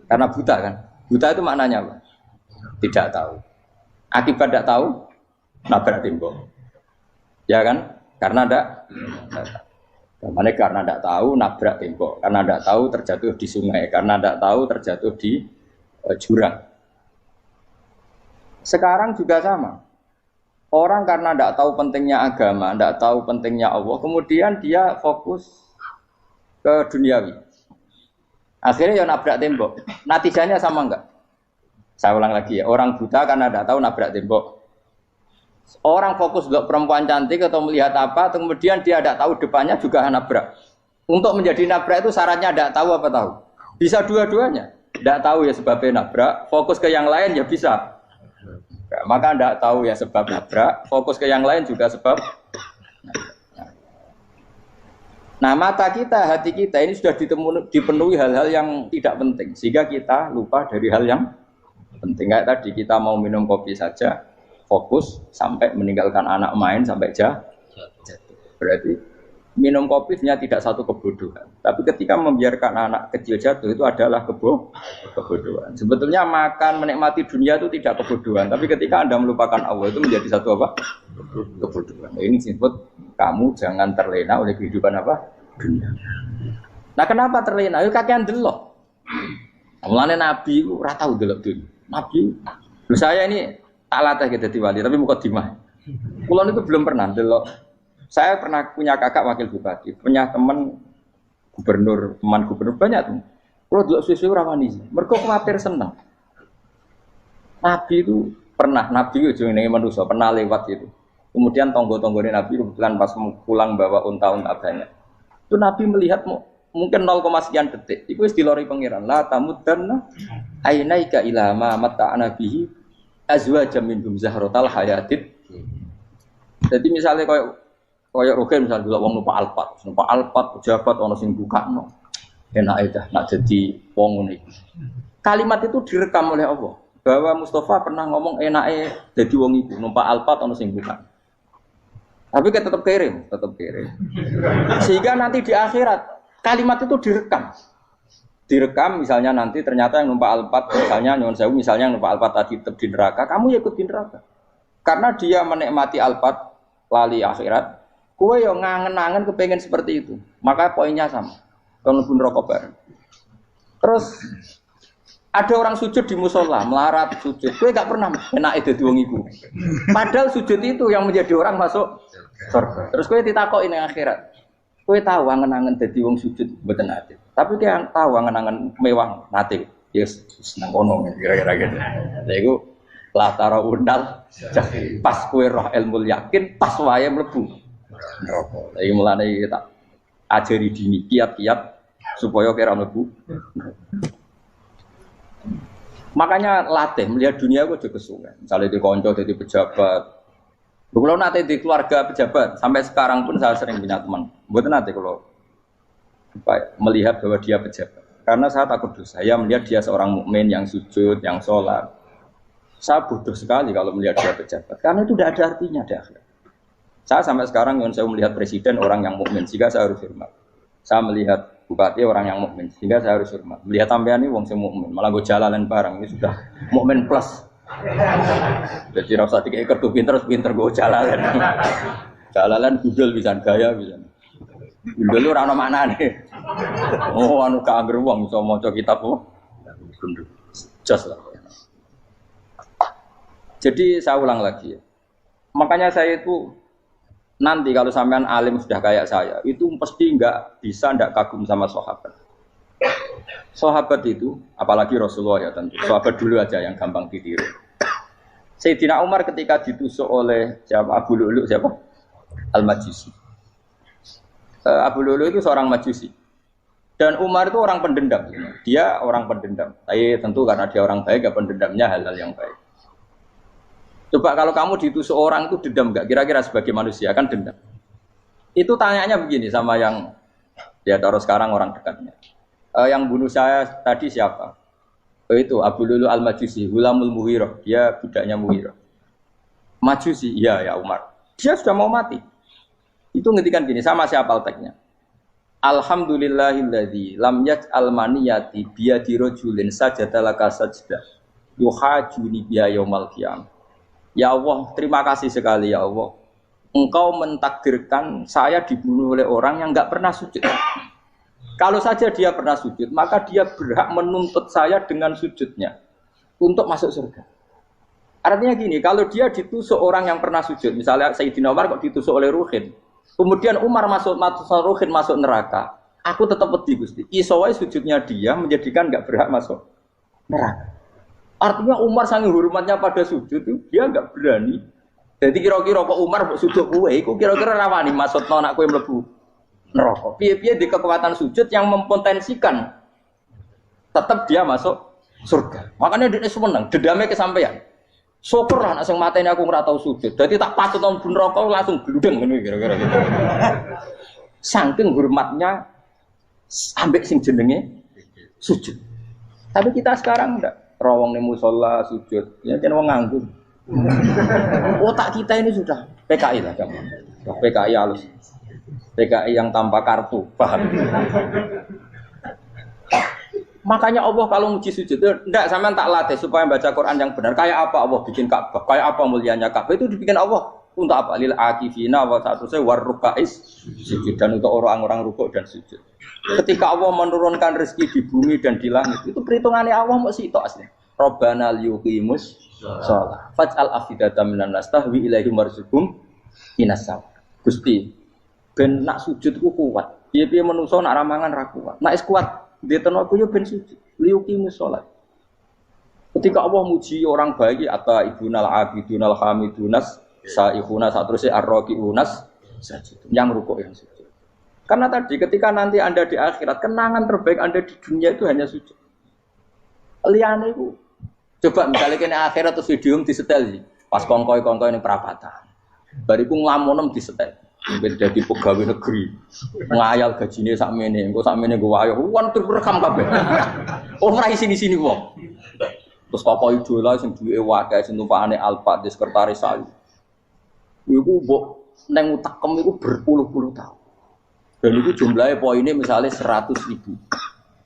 Karena buta kan? Buta itu maknanya apa? Tidak tahu. Akibat tidak tahu, nabrak tembok. Ya kan? Karena tidak tahu. Karena tidak tahu, nabrak tembok. Karena tidak tahu, terjatuh di sungai. Karena tidak tahu, terjatuh di jurang. Sekarang juga sama. Orang karena tidak tahu pentingnya agama, tidak tahu pentingnya Allah, kemudian dia fokus ke duniawi. Akhirnya ya nabrak tembok. Natijanya sama enggak? Saya ulang lagi ya, orang buta karena tidak tahu nabrak tembok. Orang fokus untuk perempuan cantik atau melihat apa, kemudian dia tidak tahu depannya juga nabrak. Untuk menjadi nabrak itu syaratnya tidak tahu apa tahu? Bisa dua-duanya. Tidak tahu ya sebabnya nabrak, fokus ke yang lain ya bisa. Nah, maka tidak tahu ya sebab nabrak, fokus ke yang lain juga sebab. Nah mata kita, hati kita ini sudah dipenuhi hal-hal yang tidak penting, sehingga kita lupa dari hal yang penting. Kayak tadi kita mau minum kopi saja, fokus sampai meninggalkan anak main sampai jatuh. Berarti minum kopi sebenarnya tidak satu kebodohan, tapi ketika membiarkan anak kecil jatuh itu adalah kebodohan. Sebetulnya makan menikmati dunia itu tidak kebodohan, tapi ketika Anda melupakan Allah itu menjadi satu apa? Kebodohan. Ini disebut kamu jangan terlena oleh kehidupan apa? Dunia. Nah kenapa terlena? Itu kakean delok. Mulane Nabi itu ora tau delok dunia. Nabi, saya ini tak latih gitu wali, tapi mukadimah. Kulon itu belum pernah delok. Saya pernah punya kakak wakil bupati, punya teman gubernur banyak tuh. Kalau delok susu ora wani, mergo kuwatir seneng. Nabi itu pernah, Nabi itu jenenge manusia, pernah lewat itu. Kemudian tonggo-tonggone Nabi kebetulan pas pulang bawa unta-unta banyak. Itu Nabi melihat mungkin 0, sekian detik. Itu wis dilori pangeran. La tamuddanna ainaika ila ma mata'ana bihi azwajam minhum zahratal hayatid. Jadi misalnya kayak Rogen misalnya dulu wong numpak Alphard pejabat ana sing bukakno. Enake dah nak jadi wong ngene iki. Kalimat itu direkam oleh Allah bahwa Mustafa pernah ngomong enake dadi wong iku numpak Alphard ana sing bukak. Tapi kan tetap kirim. Sehingga nanti di akhirat kalimat itu direkam misalnya nanti ternyata yang numpak Alphard misalnya nyuwun sewu misalnya yang numpak Alphard tadi tetap di neraka, kamu ya ikut di neraka. Karena dia menikmati Alphard lali akhirat, kowe yo ngangen-angen kepengen seperti itu. Maka poinnya sama. Kon mlebu neraka bareng. Terus ada orang sujud di musola, melarat sujud. Kowe gak pernah enake dadi wong iku. Padahal sujud itu yang menjadi orang masuk surga. Terus kowe ditakoki ning akhirat. Kowe tahu angen-angen dadi wong sujud mboten nate. Tapi dia tahu angen-angen mewah nate. Yes, seneng kono kira-kira gitu. Lha iku latara undal pas kowe roh ilmu yakin pas wae mlebu neraka. Lha iki mulane tak ajari dini kiat-kiat supaya kira mlebu. Makanya latih melihat dunia gue juga kesungan. Misalnya di konco, di pejabat. Kalau nanti di keluarga pejabat, sampai sekarang pun saya sering punya teman. Buat nanti kalau melihat bahwa dia pejabat, karena saya takut dosa. Saya melihat dia seorang mukmin yang sujud, yang sholat. Saya bodoh sekali kalau melihat dia pejabat, karena itu tidak ada artinya di akhirat. Saya sampai sekarang yang saya melihat presiden orang yang mukmin, sehingga saya harus hormat. Saya melihat bupati orang yang mukmin, sehingga saya harus hormat. Melihat sampean ini wong sing mukmin, malah gue jalalan barang ini sudah mukmin plus. Jadi rasa tiga ekor tuh pinter gue jalalan. Jalalan gudel bisa gaya bisa. Gudel lu rano mana nih? Oh anu kager wong iso maca kitab kok. Jos lah. Jadi saya ulang lagi ya. Makanya saya itu nanti kalau sampean alim sudah kayak saya, itu pasti tidak kagum sama sahabat. Sahabat itu, apalagi Rasulullah ya tentu. Sahabat dulu aja yang gampang ditiru. Sayyidina Umar ketika ditusuk oleh siapa? Abu Lu'lu' siapa? Al-Majusi. Abu Lu'lu' itu seorang Majusi. Dan Umar itu orang pendendam. Dia orang pendendam. Tapi tentu karena dia orang baik, ya pendendamnya hal-hal yang baik. Coba kalau kamu ditusuk orang itu dendam enggak? Kira-kira sebagai manusia kan dendam. Itu tanyanya begini sama yang ya taruh sekarang orang dekatnya. Yang bunuh saya tadi siapa? Itu Abu Lu'lu' Al-Majusi, Hulamul Mughirah. Dia budaknya Mughirah. Majusi, iya ya Umar. Dia sudah mau mati. Itu ngetikan gini, sama siapa teksnya? Alhamdulillahilladzi lam yaj'al maniyati biyadi rajulin sajadalaka sajdah yuhajuni biya yaumal qiyamah. Ya Allah, terima kasih sekali ya Allah. Engkau mentakdirkan saya dibunuh oleh orang yang enggak pernah sujud. Kalau saja dia pernah sujud, maka dia berhak menuntut saya dengan sujudnya untuk masuk surga. Artinya gini, kalau dia ditusuk orang yang pernah sujud, misalnya Sayyidina Umar kok ditusuk oleh Ruhin, kemudian Umar Ruhin masuk neraka, aku tetap pedih Gusti. Isowai sujudnya dia menjadikan enggak berhak masuk neraka. Artinya Umar saking hormatnya pada sujud itu dia enggak berani. Jadi kira-kira kok Umar sujud kowe iku kira-kira rawani maksudna anak kowe mlebu neraka. Piye-piye di kekuatan sujud yang mempotensikan tetap dia masuk surga. Makanya dia seneng, dendamnya kesampaian. Syukur lah nek sing mateni aku ora tau sujud. Dadi tak patut nang neraka langsung gludeng ngene kira-kira gitu. Saking hormatnya ambek sing jenenge sujud. Tapi kita sekarang ndak rawong ning musala sujud, ya kan wong nganggur. Otak kita ini sudah PKI lah kamu. PKI halus. PKI yang tanpa kartu, paham? Makanya Allah kalau muji sujud, enggak sampean tak latih supaya baca Quran yang benar. Kayak apa Allah bikin Ka'bah? Kayak apa mulianya Ka'bah? Itu dibikin Allah untuk apa? Lil akifina wa satusai warrukais sujud, dan untuk orang-orang rukuk dan sujud. Ketika Allah menurunkan rezeki di bumi dan di langit, itu perhitungannya Allah mau sitok asli. Rabbana liyuqimus shalah faj'al afidatan minan nas tahwi ilaihim warzuqhum minas sama. Gusti, ben nak sujud ku kuat. Piye-piye menungso nak ramangan ra kuat. Nak is kuat dia tenaga yo ben sujud, liyuqimus shalah. Ketika Allah muji orang baik atau ibunal abidunal hamidunas saihuna satruse arraqiunas sajid. Yang rukuk yang sujud. Karena tadi ketika nanti Anda di akhirat, kenangan terbaik Anda di dunia itu hanya sujud. Liyane iku. Coba misalnya kene akhirat terus video disetel pas kongkoi ini perapatan. Bariku nglamonem disetel. Ben dadi pegawai negeri. Ngayal gajine sakmene, engko sakmene nggo wayo. Wan direkam kabeh. Ora sini-sini wong. Terus tokoh idola sing duwe wae sing tumpakane Alphard di sekretaris saya. Iku mbok nang utakem iku berpuluh-puluh tahun. Dan itu jumlahnya poinnya misalnya 100.000.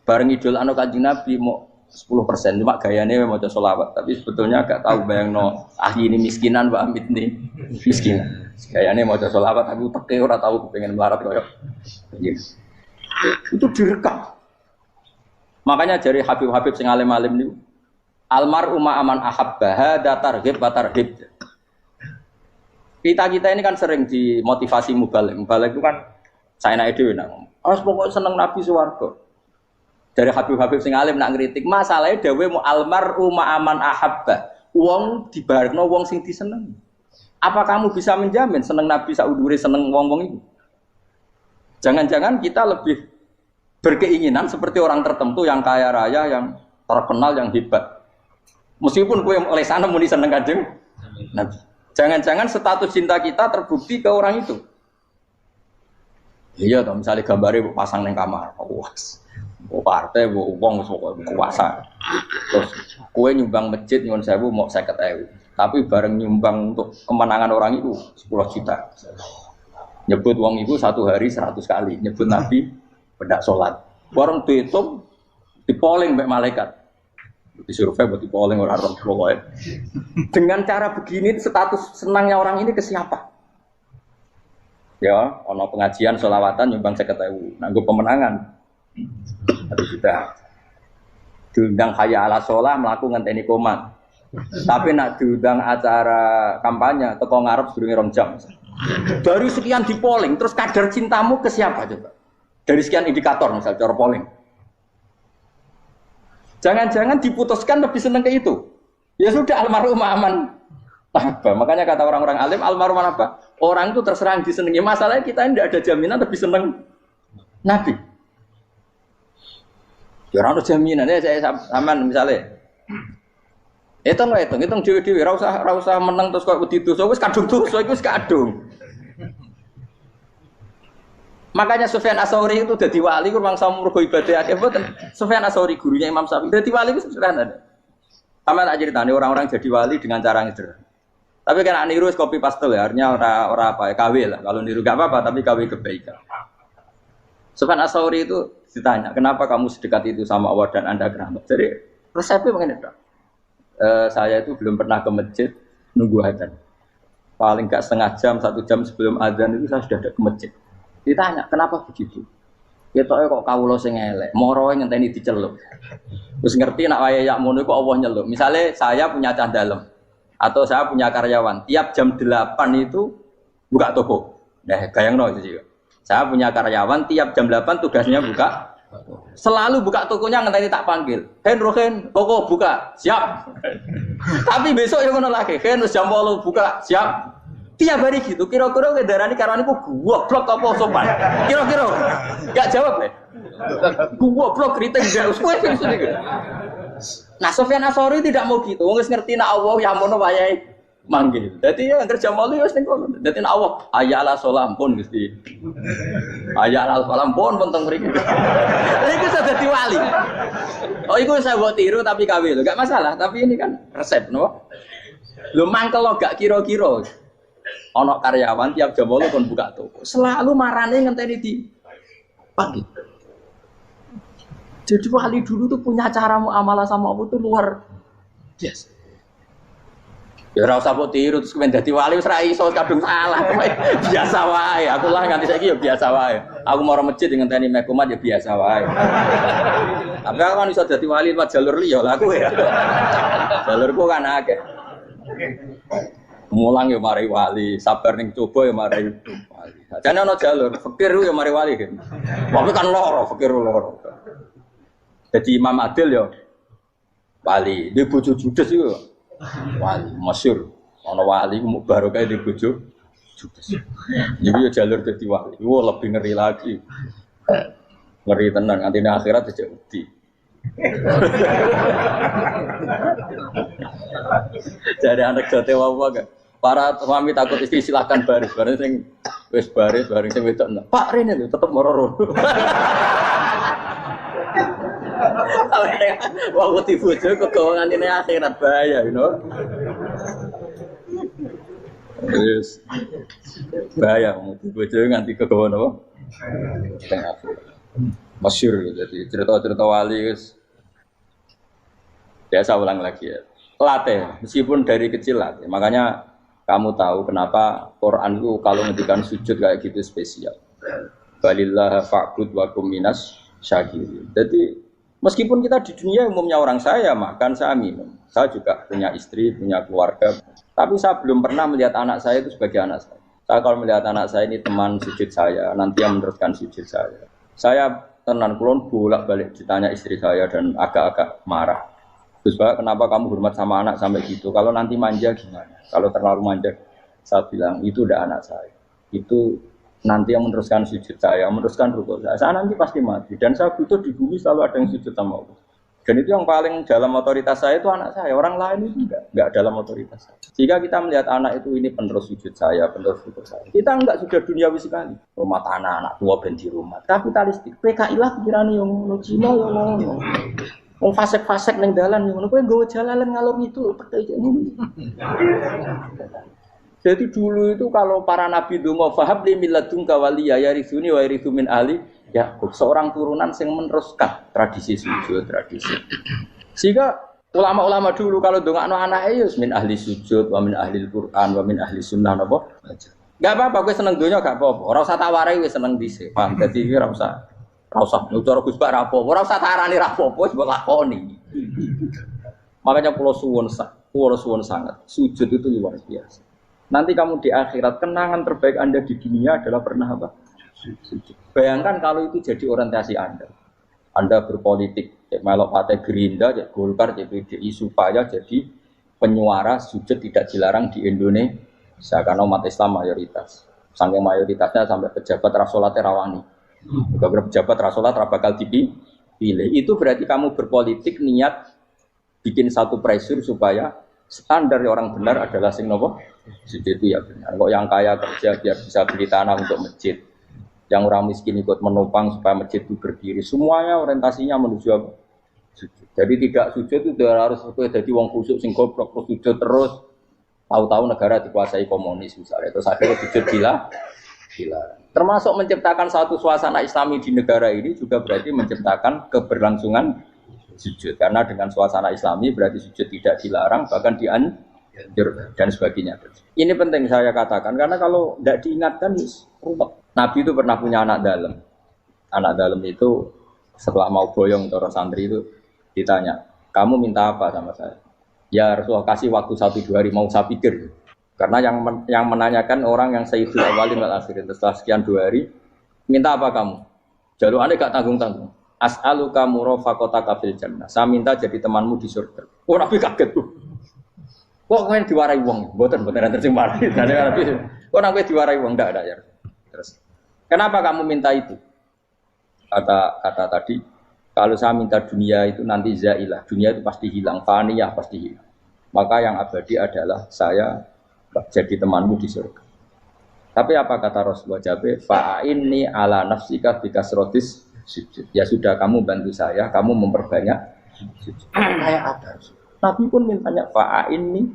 Bareng idol anu Kanjeng Nabi mau 10%, cuma gayanya mau coba sholawat. Tapi sebetulnya agak tahu bayangno ini miskinan Mbak Amit nih miskinan. Gayanya mau coba sholawat, aku teke ora tahu pengen melarat koyo. Yes. Itu direkam. Makanya dari Habib-habib sing alim-alim niku almar'u ma'aman ahabba hada targhib wa tarhib. Kita ini kan sering dimotivasi mubaligh. Mubaligh itu kan saya naik dewi nak, harus pokoknya seneng Nabi swarga. Dari Habib-habib sing alim nak ngritik, masalahnya dewe mu almar'u ma'aman ahabba. Wong dibarengno wong sing diseneng. Apa kamu bisa menjamin seneng Nabi saudure seneng wong-wong itu? Jangan-jangan kita lebih berkeinginan seperti orang tertentu yang kaya raya, yang terkenal, yang hebat. Meskipun kowe oleh sana muni seneng Kanjeng Nabi. Jangan-jangan status cinta kita terbukti ke orang itu. Iya toh, misalnya gambarnya pasang neng kamar, puas, partai, uang, kuasa. Terus kue nyumbang masjid nyuwun sewu mau 50.000, tapi bareng nyumbang untuk kemenangan orang itu 10 juta. Nyebut uang itu satu hari 100 kali, nyebut Nabi bedak sholat. Bareng dihitung, dipoling mbak malaikat, disurvei buat dipoling orang pokoknya. Dengan cara begini status senangnya orang ini ke siapa? Ya, ono pengajian sholawatan nyumbang 50.000, nanggo pemenangan. Tapi sudah diundang hayya ala sholah mlaku ngenteni komat. Tapi nak diundang acara kampanye teko ngarep sedurunge 2 jam. Dari sekian di polling, terus kadar cintamu ke siapa coba? Dari sekian indikator misal cara polling. Jangan-jangan diputuskan lebih seneng ke itu. Ya sudah almarhum aman. Apa? Makanya kata orang-orang alim almarhum apa? Orang itu terserah disenangi. Masalahnya kita tidak ada jaminan lebih senang Nabi. Ya orang ada jaminan ya saya aman misalnya. Hitung dewi-dewi. Rasa menang terus kau begitu. So wis kadung tuh, so wis kadung. Makanya Sufyan Ats-Tsauri itu jadi wali kurang sama mergo ibadah akeh mboten. Sufyan Ats-Tsauri gurunya Imam Syafi'i. Jadi wali itu sederhana. Sama tak ceritane orang-orang jadi wali dengan cara yang sederhana. Tapi kan niru copy paste ya, artinya orang apa ya, KW lah. Kalau niru gak apa-apa, tapi KW kebaikan. Sufyan Ats-Tsauri itu ditanya, kenapa kamu sedekat itu sama Allah dan Anda keramat? Jadi resepnya begini, saya itu belum pernah ke masjid nunggu adzan. Paling gak setengah jam, 1 jam sebelum adzan itu saya sudah ada ke masjid. Ditanya, kenapa begitu? Ketoke kok kawula sing elek, moro ngenteni diceluk. Terus ngerti nak wayahe yak ngono kok Allah nyeluk. Misale saya punya cah dalem atau saya punya karyawan, tiap jam 8 itu buka toko. Nah, bayangno itu juga. Saya punya karyawan tiap jam 8 tugasnya buka. Selalu buka tokonya ngenteni tak panggil. Rohen, koko buka, siap. Tapi besok ya ngono lagi, jam 8 buka, siap. Tiap hari gitu, kira-kira kendaraan karyawanku goblok apa sopan? Kira-kira enggak jawab ya. Goblok kritik enggak usah gitu. Nah, Sufyan Ats-Tsauri tidak mau gitu. Wong wis ngerti nek Allah ya mono wayahe manggil. Dadi ya kerja malu wis ning kono. Dadi nek Allah ayala salam pun Gusti. Ayala salam pun teng mriki. Iku sudah dadi wali. Oh iku saya buat tiru tapi kawe lho, gak masalah. Tapi ini kan resep, no? Lho mangkel lo gak kira-kira. Ono karyawan tiap jam 8 kon buka toko. Selalu marane ngenteni di pagi. Jadi wali dulu tuh punya cara muamalah sama Allah tuh luar biasa. Ya ora usah mbok tiru terus kemen dadi wali wis ra iso kadung salah. Biasa wae. Aku lah nganti saiki ya biasa wae. Aku mau masjid ngenteni mekumat ya biasa wae. Tapi aku kan iso dadi wali lewat jalur liya lah aku ya. Jalurku kan akeh. Mulang ya mari wali, sabar ning coba ya mari wali. Jane ana jalur fikir ya mari wali kan. Tapi kan loro, fikir loro. Jadi Imam Adil ya wali, di bojo judes iku wali masyhur. Ana wali mu barokah di bojo judes. Jadi ya jalur dadi wali. Wah lebih ngeri lagi. Ngeri tenan nganti akhirat aja wedi. Jadi anak jote wae gak. Para suami takut istri silakan baris, bareng sing wis baris, bareng sing wedok. Pak Rene lho tetep mororo. Wah, wedi bojo kegawangan ini akhirat bahaya, you know. Terus bahaya wedi bojo nganti kegawan apa? Tengah akhirat. Masyhur jadi cerita-cerita wali guys. Biasa ulang lagi ya. Latih, meskipun dari kecil latih. Makanya kamu tahu kenapa Quran itu kalau ngendikan sujud kayak gitu spesial. Balillah fa'bud wa kum minas syakirin. Jadi meskipun kita di dunia umumnya orang saya makan, saya minum. Saya juga punya istri, punya keluarga. Tapi saya belum pernah melihat anak saya itu sebagai anak saya. Saya kalau melihat anak saya ini teman sujud saya, nanti yang meneruskan sujud saya. Saya tenan kulon bolak-balik ditanya istri saya dan agak-agak marah. Terus Pak, kenapa kamu hormat sama anak sampai gitu? Kalau nanti manja gimana? Kalau terlalu manja, saya bilang itu udah anak saya. Itu nanti yang meneruskan sujud saya, meneruskan rukuk saya. Saya nanti pasti mati. Dan saya butuh di bumi selalu ada yang sujud sama Allah. Dan itu yang paling dalam otoritas saya itu anak saya. Orang lain itu enggak dalam otoritas saya. Jika kita melihat anak itu ini penerus sujud saya, penerus rukuk saya. Kita enggak sudah duniawi sekali. Rumah tanah, anak tua ben di rumah. Kapitalistik. PKI lah pikirannya yang Cina yang ngono. Wong fasek-fasek ning dalan ngono kowe nggawa jalalan ngalor itu percaya ngono. Jadi dulu itu kalau para nabi donga fahab li milladun kawaliya yarisuni wa yarithu min ahli Yakub, seorang turunan yang meneruskan tradisi sujud, tradisi. Sehingga ulama-ulama dulu kalau dongakno anake ya min ahli sujud wa min ahli Al-Qur'an wa min ahli sunnah napa. Enggak apa-apa kowe seneng donya gak apa-apa. Ora usah tak warai wis seneng dhisik. Paham dadi ora usah cara Gus Bak rapo, ora usah tarani rapo, wis mbok lakoni. Makanya kula suwun sangat, sujud itu luar biasa. Nanti kamu di akhirat kenangan terbaik Anda di dunia adalah pernah apa? Sujud. Bayangkan kalau itu jadi orientasi Anda. Anda berpolitik, melok partai Gerindra, Golkar, PDI supaya jadi penyuara sujud tidak dilarang di Indonesia karena umat Islam mayoritas. Saking mayoritasnya sampai pejabat rasolat rawani. Beberapa pejabat rasolat bakal dipilih. Itu berarti kamu berpolitik niat bikin satu pressure supaya standar orang benar adalah sing nopo sujud itu ya benar. Kok yang kaya kerja biar bisa beli tanah untuk masjid, yang orang miskin ikut menopang supaya masjid itu berdiri. Semuanya orientasinya menuju apa? Sujud. Jadi tidak sujud itu harus jadi wong khusyuk sing goblok sujud terus. Tahu-tahu negara dikuasai komunis misalnya, terus akhirnya sujud gila. Termasuk menciptakan satu suasana Islami di negara ini juga berarti menciptakan keberlangsungan sujud. Karena dengan suasana Islami berarti sujud tidak dilarang, bahkan dianjur dan sebagainya. Ini penting saya katakan karena kalau tidak diingatkan ruwet. Nabi itu pernah punya anak dalam. Anak dalam itu setelah mau boyong toro santri itu ditanya, kamu minta apa sama saya? Ya Rasulullah kasih waktu 1-2 hari mau saya pikir. Karena yang menanyakan orang yang sayyidul awalin wal akhirin setelah sekian 2 hari, minta apa kamu? Jaluannya gak tanggung-tanggung. As'aluka murafaqataka fil jannah. Saya minta jadi temanmu di surga. Oh Nabi kaget tuh. Kok kalian diwarai wong? Mboten terjemah mari. Kok Nabi diwarai wong ndak ada ya. Terus kenapa kamu minta itu? Kata tadi, kalau saya minta dunia itu nanti zailah. Dunia itu pasti hilang, faniyah pasti hilang. Maka yang abadi adalah saya jadi temanmu di surga. Tapi apa kata Rasulullah Jabe? Fa'inni ala nafsika bikasrotis sujud. Ya sudah, kamu bantu saya, kamu memperbanyak sujud. Kayak ada. Nabi pun mintanya fa'inni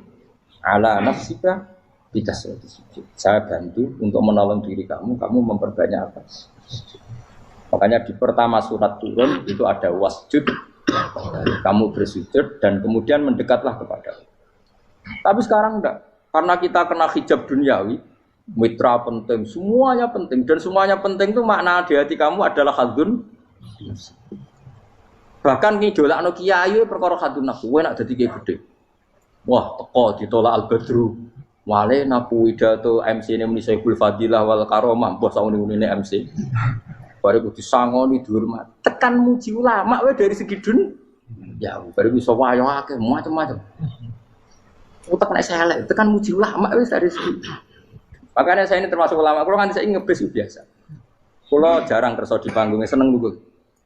ala nafsika bikasrotis sujud. Saya bantu untuk menolong diri kamu, kamu memperbanyak apa? Sujud. Makanya di pertama surat turun itu ada wasjud. Kamu bersujud dan kemudian mendekatlah kepada Allah. Tapi sekarang enggak. Karena kita kena hijab duniawi, mitra penting, semuanya penting. Dan semuanya penting itu makna di hati kamu adalah khadun. Bahkan ngidolakno kiai perkara khadun nafsu, kowe nak dadi kiai gede. Wah, teko ditolak Al-Badru. Wale napu pidato MC-ne muni Saiful Fadilah wal Karomah, mbah sauni-unine MC. Baru disangoni dihormat. Tekan muji ulama wae dari segi ya, baru bisa wayo akeh macam-macam. Utak nek elek, tekan muji ulama wis dari segi. Makanya saya ini termasuk ulama, kalau kan saya ngebes biasa. Kalau jarang kerso di panggungnya, seneng juga.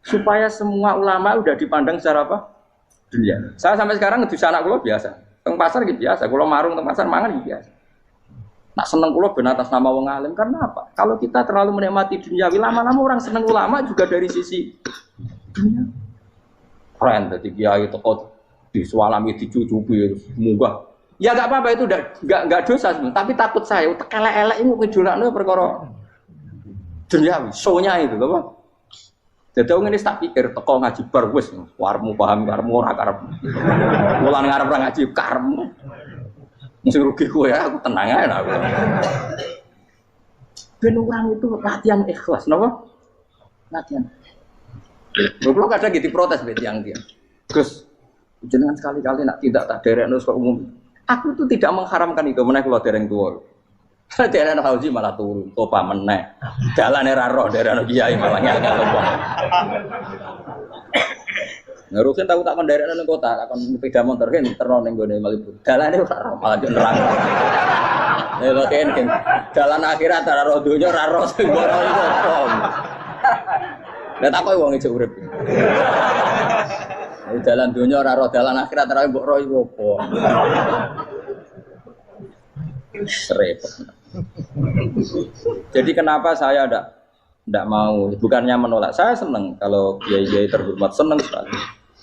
Supaya semua ulama udah dipandang secara apa? Dunia. Saya sampai sekarang ngedus anak kalau biasa. Teng pasar gitu biasa, kalau marung teng pasar mangan gitu biasa. Nak seneng kalau ben atas nama wong alim karena apa? Kalau kita terlalu menikmati dunia, lama-lama orang seneng ulama juga dari sisi dunia. Keren, jadi kiai teko disualami dicucupi munggah. Ya enggak apa-apa itu enggak dosa sebenarnya, tapi takut saya utek elek-elek ini ngejolakno perkara duniawi, show-nya itu apa? Jadi wong ini tak pikir teko ngaji bar wis warmu paham karmu ora karep. Mulan ngarep ora ngaji karmu. Mesti rugi kowe ya, aku tenang ae aku. Ben orang itu latihan ikhlas, napa? Latihan. Goblok kadang gitu protes mbek tiyang dia. Gus, jenengan sekali-kali nak tidak tak derekno kok umum. Aku itu tidak mengharamkan itu, meneh kula dereng tuwa. Dereng haji malah turun, topa meneh. Dalane ra roh dereng kiai malah ngel-ngel wong. Ngurusin tahu tak mendarat nang kota, tak kon sepeda motor kan terno ning gone Malibu. Dalane ora roh malah yo nerang. Lha kene dalan akhirat ora roh donya ora roh sing ora iso. Lah tak koyo wong ijo urip. Dalan donya ora roh, dalan akhirat ora mbok roh iku apa. Repot. Jadi kenapa saya tidak mau, bukannya menolak, saya senang kalau kiai-kiai terhormat, senang sekali.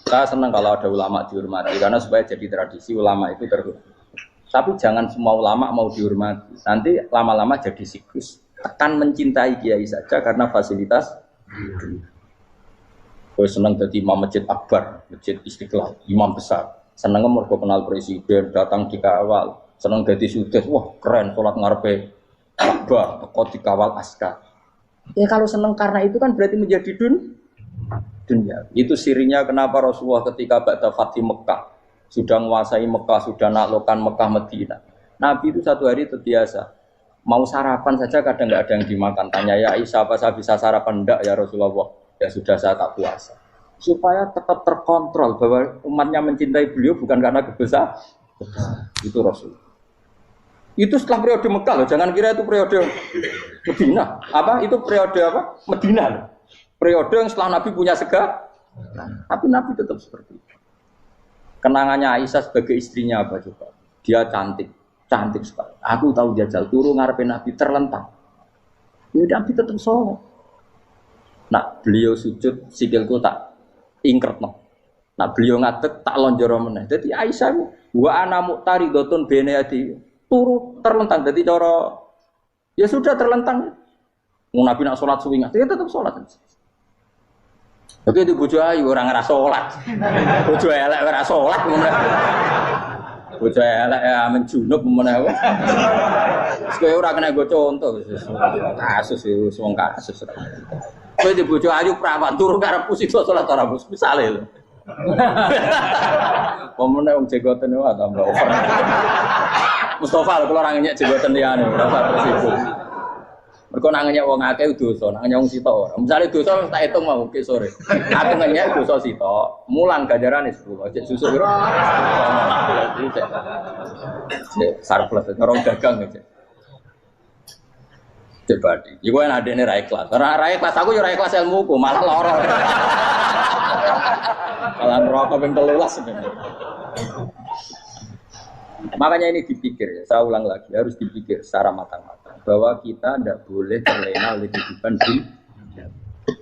Saya senang kalau ada ulama dihormati, karena supaya jadi tradisi ulama itu terhormat. Tapi jangan semua ulama mau dihormati, nanti lama-lama jadi siklus. Tekan mencintai kiai saja karena fasilitas. Gue senang jadi imam masjid akbar, masjid Istiqlal, imam besar. Senang mergo kenal presiden, datang dikawal. Senang jadi sudes, wah keren, sholat ngarepe Ka'bah, teko dikawal askar. Ya kalau senang karena itu kan berarti menjadi dunia. Itu sirinya kenapa Rasulullah ketika ba'da Fathi Mekah sudah menguasai Mekah, sudah naklukkan Mekah Madinah. Nabi itu satu hari terbiasa mau sarapan saja kadang nggak ada yang dimakan. Tanya ya Aisyah, apa saya bisa sarapan? Enggak ya Rasulullah. Ya sudah saya tak puasa. Supaya tetap terkontrol bahwa umatnya mencintai beliau bukan karena kebesaran. Itu Rasul. Itu setelah periode Mekah loh, jangan kira itu periode Medina. Apa? Itu periode apa? Medina loh. Periode yang setelah Nabi punya segala. Tapi Nabi tetap seperti itu. Kenangannya Aisyah sebagai istrinya apa coba? Dia cantik, cantik sekali. Aku tahu jajal turu ngarepin Nabi terlentang. Ya Nabi tetap sholat. Nak beliau sujud sikilku tak ingkretno. Nak beliau ngadeg tak lonjoro meneh. Jadi Aisyah wa ana muqtaridotun bene adi turu terlentang, jadi cara ya sudah terlentang. Mau Nabi nak sholat suwi nggak? Dia tetap sholat. Oke itu bojo ayu orang ngerasa sholat, bojo elek ngerasa sholat, bojo elek ya menjunub mana? Sekali orang kena gue contoh, kasus itu semua kasus. Kau itu bojo ayu perawan turu karena pusing sholat orang bus misalnya. Pemenang orang jegotan itu ada mbak over. Mustafa kalau orangnya jegotan dia nih, rasa tersibuk. Mereka nangnya uang akeh dosa, nangnya uang sitok. Misalnya dosa tak hitung mau ke sore. Aku nanya dosa sitok, mulang ganjaran itu 10. Cek susu biro. Surplus, orang dagang aja. Coba di. Iku yang ada ini rai kelas. Rai kelas aku yo rai kelas ilmuku, malah lorong. Malah rokok ping 13 sebenarnya. Makanya ini dipikir, ya, saya ulang lagi, harus dipikir secara matang-matang bahwa kita tidak boleh terlena oleh kehidupan dunia.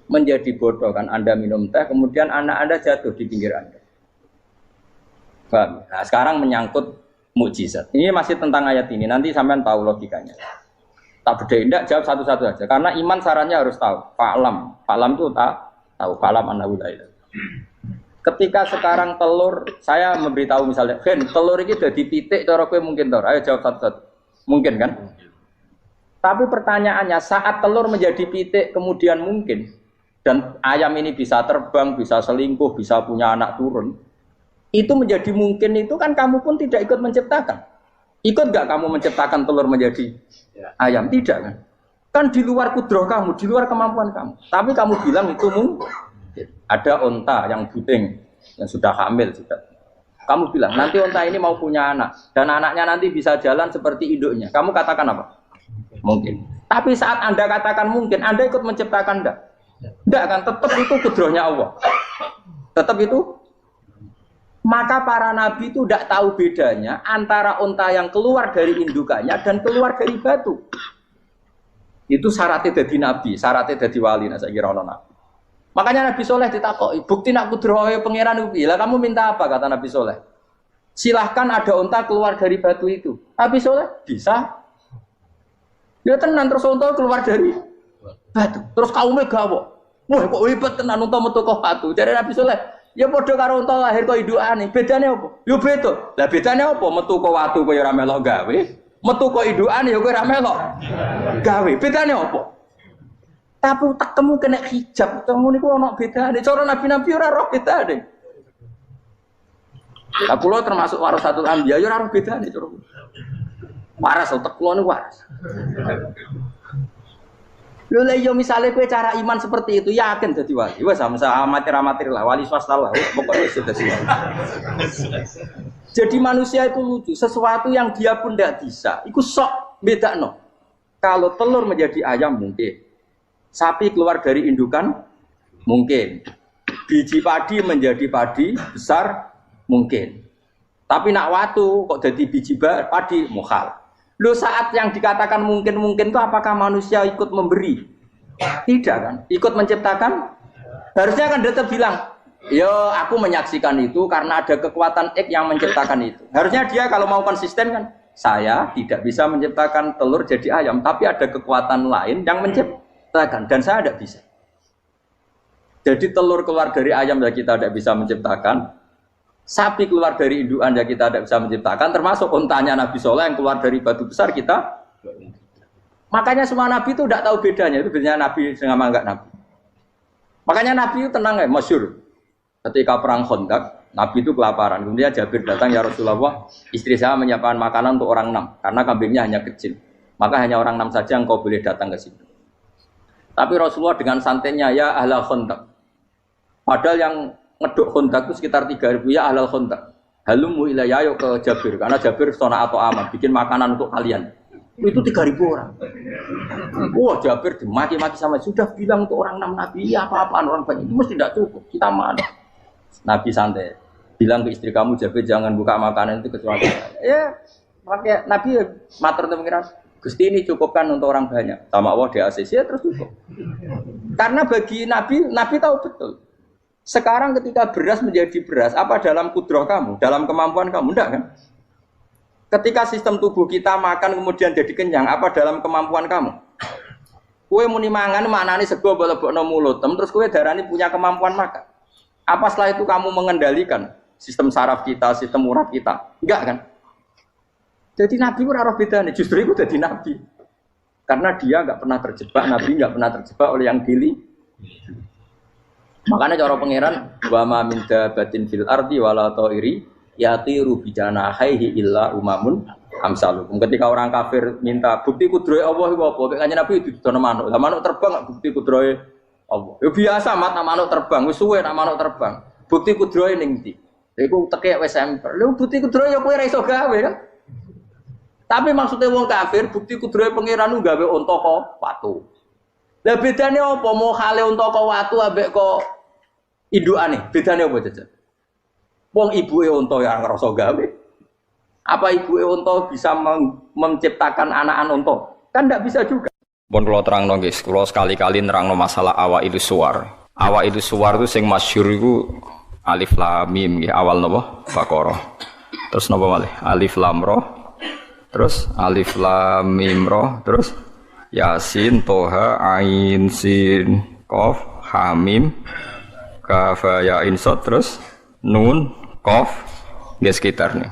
Menjadi bodoh kan Anda minum teh, kemudian anak Anda jatuh di pinggir Anda. Paham? Nah, sekarang menyangkut mukjizat. Ini masih tentang ayat ini, nanti sampean tahu logikanya. Tak beda, tidak jawab satu-satu aja. Karena iman sarannya harus tahu. Fa'lam itu tak tahu. Fa'lam annahu la ilaha. Ketika sekarang telur, saya memberitahu misalnya, Gen, telur ini sudah dipitik, cara kowe mungkin tor. Ayo jawab satu-satu. Mungkin kan? Tapi pertanyaannya, saat telur menjadi pitik kemudian mungkin, dan ayam ini bisa terbang, bisa selingkuh, bisa punya anak turun, itu menjadi mungkin itu kan kamu pun tidak ikut menciptakan. Ikut gak kamu menciptakan telur menjadi ayam? Tidak kan? Kan di luar kudroh kamu, di luar kemampuan kamu. Tapi kamu bilang itu mungkin. Ada onta yang buting, yang sudah hamil sudah. Kamu bilang nanti onta ini mau punya anak dan anaknya nanti bisa jalan seperti induknya. Kamu katakan apa? Mungkin. Tapi saat Anda katakan mungkin, Anda ikut menciptakan enggak? Enggak kan? Tetap itu kudrohnya Allah. Tetap itu. Maka para nabi itu tidak tahu bedanya antara onta yang keluar dari indukannya dan keluar dari batu. Itu syaratnya jadi nabi, syaratnya jadi wali. Nah, saya kira nabi. Makanya Nabi Soleh ditakoki, bukti nak kudrohe pangeran itu. Lah kamu minta apa kata Nabi Soleh? Silahkan ada unta keluar dari batu itu. Nabi Soleh bisa. Dia tenan terus unta keluar dari batu. Terus kaumnya gawok. Wah kok hebat tenan unta metu kok batu. Jadi Nabi Soleh, ya padha karo unta lahir kok indukane. Bedane apa? Yo beda. Lah bedane apa? Metu kok watu kok ya ora melok gawe. Metu kok indukane ya kok ora melok gawe. Bedane apa? Tapi utakmu kena hijab, kamu niku ana bedane. Cara nabi-nabi ora roh bedane. Lah kula termasuk warasatul anbiya ya ora roh bedane cara. Waras utek kula niku waras. Lho lha yo misale kowe cara iman seperti itu yakin dadi wali. Wes sama amatir-amatir lah, wali swasta lah. Pokoke wis dadi. Jadi manusia itu lucu, sesuatu yang dia pun tidak bisa. Iku sok bedakno. Kalau telur menjadi ayam mungkin. Sapi keluar dari indukan mungkin, biji padi menjadi padi besar mungkin, tapi nak watu kok jadi biji padi mukhal. Lo saat yang dikatakan mungkin itu apakah manusia ikut memberi? Tidak kan? Ikut menciptakan? Harusnya kan dia bilang, yo aku menyaksikan itu karena ada kekuatan X yang menciptakan itu. Harusnya dia kalau mau konsisten kan, saya tidak bisa menciptakan telur jadi ayam, tapi ada kekuatan lain yang menciptakan. Dan saya tidak bisa. Jadi telur keluar dari ayam ya kita tidak bisa menciptakan. Sapi keluar dari indukan ya kita tidak bisa menciptakan. Termasuk untanya Nabi Soleh yang keluar dari batu besar kita. Makanya semua Nabi itu tidak tahu bedanya. Itu bedanya Nabi sama enggak Nabi. Makanya Nabi itu tenang ya, masyhur. Ketika perang Khandaq, Nabi itu kelaparan. Kemudian Jabir datang, ya Rasulullah, istri saya menyiapkan makanan untuk orang 6. Karena kambingnya hanya kecil. Maka hanya orang 6 saja yang kau boleh datang ke sini. Tapi Rasulullah dengan santainya, ya ahlal Khandaq. Padahal yang ngeduk Khandaq itu sekitar 3.000, ya ahlal Khandaq. Halumu ilayya yuk ke Jabir. Karena Jabir sona atau aman, bikin makanan untuk kalian. Itu 3.000 orang. Wah Jabir dimaki-maki sama, sudah bilang untuk orang 6 Nabi, ya apa-apaan orang banyak. Itu mesti tidak cukup, kita mana. Nabi santai. Bilang ke istri kamu, Jabir jangan buka makanan itu kecuali ya, makanya Nabi matur untuk mengira. Gusti ini cukupkan untuk orang banyak. Sama Allah di ACC ya terus cukup. Karena bagi Nabi tahu betul. Sekarang ketika beras menjadi beras, apa dalam kudroh kamu? Dalam kemampuan kamu? Enggak kan? Ketika sistem tubuh kita makan kemudian jadi kenyang, apa dalam kemampuan kamu? Kue muni mangan maknane sego bolebokno mulut, terus kue darani punya kemampuan makan. Apa setelah itu kamu mengendalikan sistem saraf kita, sistem urat kita? Enggak kan? Jadi Nabi ora roh bedane, justru itu jadi Nabi. Karena dia enggak pernah terjebak, Nabi enggak pernah terjebak oleh yang dili. Makanya cara pangeran wa ma min dabatin fil ardi wala ta'iri yatiru bi janahihi illa umamun amsalukum. Ketika orang kafir minta bukti kudrohe Allah iku apa? Kanjeng Nabi didono manuk. Lah manuk terbang bukti kudrohe Allah. Ya biasa mat manuk terbang, wis suwe nak manuk terbang. Bukti kudrohe ning ndi? Iku tekek wis semper. Lha bukti kudrohe ya kowe ora iso gawe kan? Tapi maksudnya wong kafir bukti kudrohe pangeran gawe unta kok watu. Lah bedane apa? Mau khale unta kok watu ambek kok indukane? Bedane apa jajan? Wong ibuke unta ya ngrasa gawe. Apa ibu unta bisa menciptakan anak unta? Kan tidak bisa juga. Pun kalau terang guys, kalau sekali-kali nerangno masalah awal itu suar. Awal itu suar itu sing masyhur itu alif lam mim nggih, awal napa? Baqarah. Terus napa malih? Alif lam ra. Terus alif lam mim ra, terus Yasin, Toha, Ain, Sin, Qaf, Hamim, Kaf, Ya, Ain, Sad, terus Nun, Qaf, nggih sekitarnya.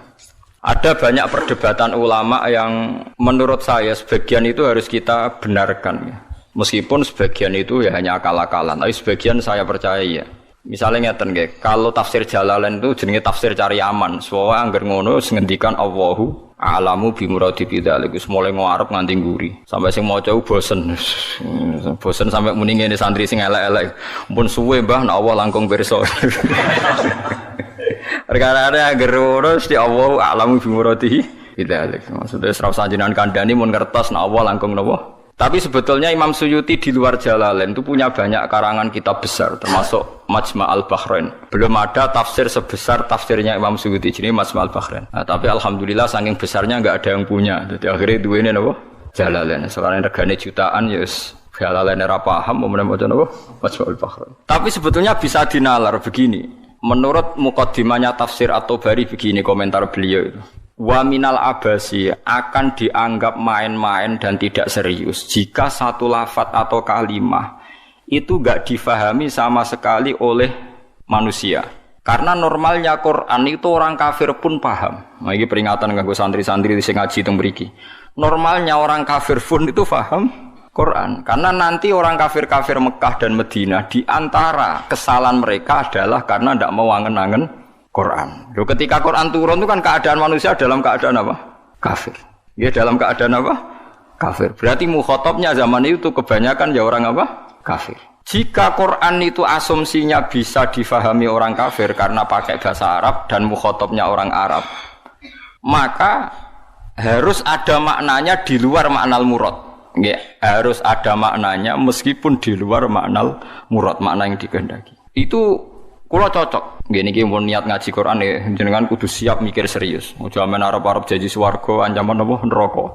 Ada banyak perdebatan ulama yang menurut saya sebagian itu harus kita benarkan ya. Meskipun sebagian itu ya hanya akal-akalan, tapi sebagian saya percaya ya. Misalnya ngeten nggih, kalau tafsir Jalalain itu jenenge tafsir cari aman. Soale angger ngono ngendikan Allahu a'lamu bi muradi bidzalik. Wis mulai ngarep nganti nguri. Sampai sing maca bosen. Bosen sampai muni ngene santri sing elek-elek. Mumpun suwe Mbah nek Allah langkung pirsa. Perkara angger urus di Allahu a'lamu bi muradi bidzalik. Maksudnya serap sanjenengan kandhani mun ngertos nek Allah langkung napa? Tapi sebetulnya Imam Suyuti di luar Jalalain itu punya banyak karangan kitab besar, termasuk Majma' al-Bahrain. Belum ada tafsir sebesar tafsirnya Imam Suyuti, jadi Majma' al-Bahrain. Nah, tapi alhamdulillah saking besarnya enggak ada yang punya. Jadi akhirnya duwene napa? Jalalain. Sekarang regane jutaan ya wis Jalalain ora paham mau maca napa? Majma' al-Bahrain. Tapi sebetulnya bisa dinalar begini. Menurut mukaddimahnya tafsir At-Tabari begini komentar beliau itu. Wa minal abasi akan dianggap main-main dan tidak serius jika satu lafadz atau kalimah itu enggak difahami sama sekali oleh manusia. Karena normalnya Quran itu orang kafir pun paham. Nah, ini peringatan kanggo santri-santri sing ngaji teng mriki. Normalnya orang kafir pun itu paham Quran. Karena nanti orang kafir-kafir Mekah dan Madinah di antara kesalahan mereka adalah karena tidak mau angen-angen Quran. Loh, ketika Quran turun itu kan keadaan manusia dalam keadaan apa? Kafir. Ya dalam keadaan apa? Kafir. Berarti mukhatabnya zaman itu kebanyakan ya orang apa? Kafir. Jika Quran itu asumsinya bisa difahami orang kafir karena pakai bahasa Arab dan mukhatabnya orang Arab, maka harus ada maknanya di luar makna murad. Ya, harus ada maknanya meskipun di luar makna murad, makna yang dikehendaki. Itu kula cocok. Nggih niki mun niat ngaji Quran ya jenengan kudu siap mikir serius. Ojo amen arep-arep janji swarga ancaman apa neraka.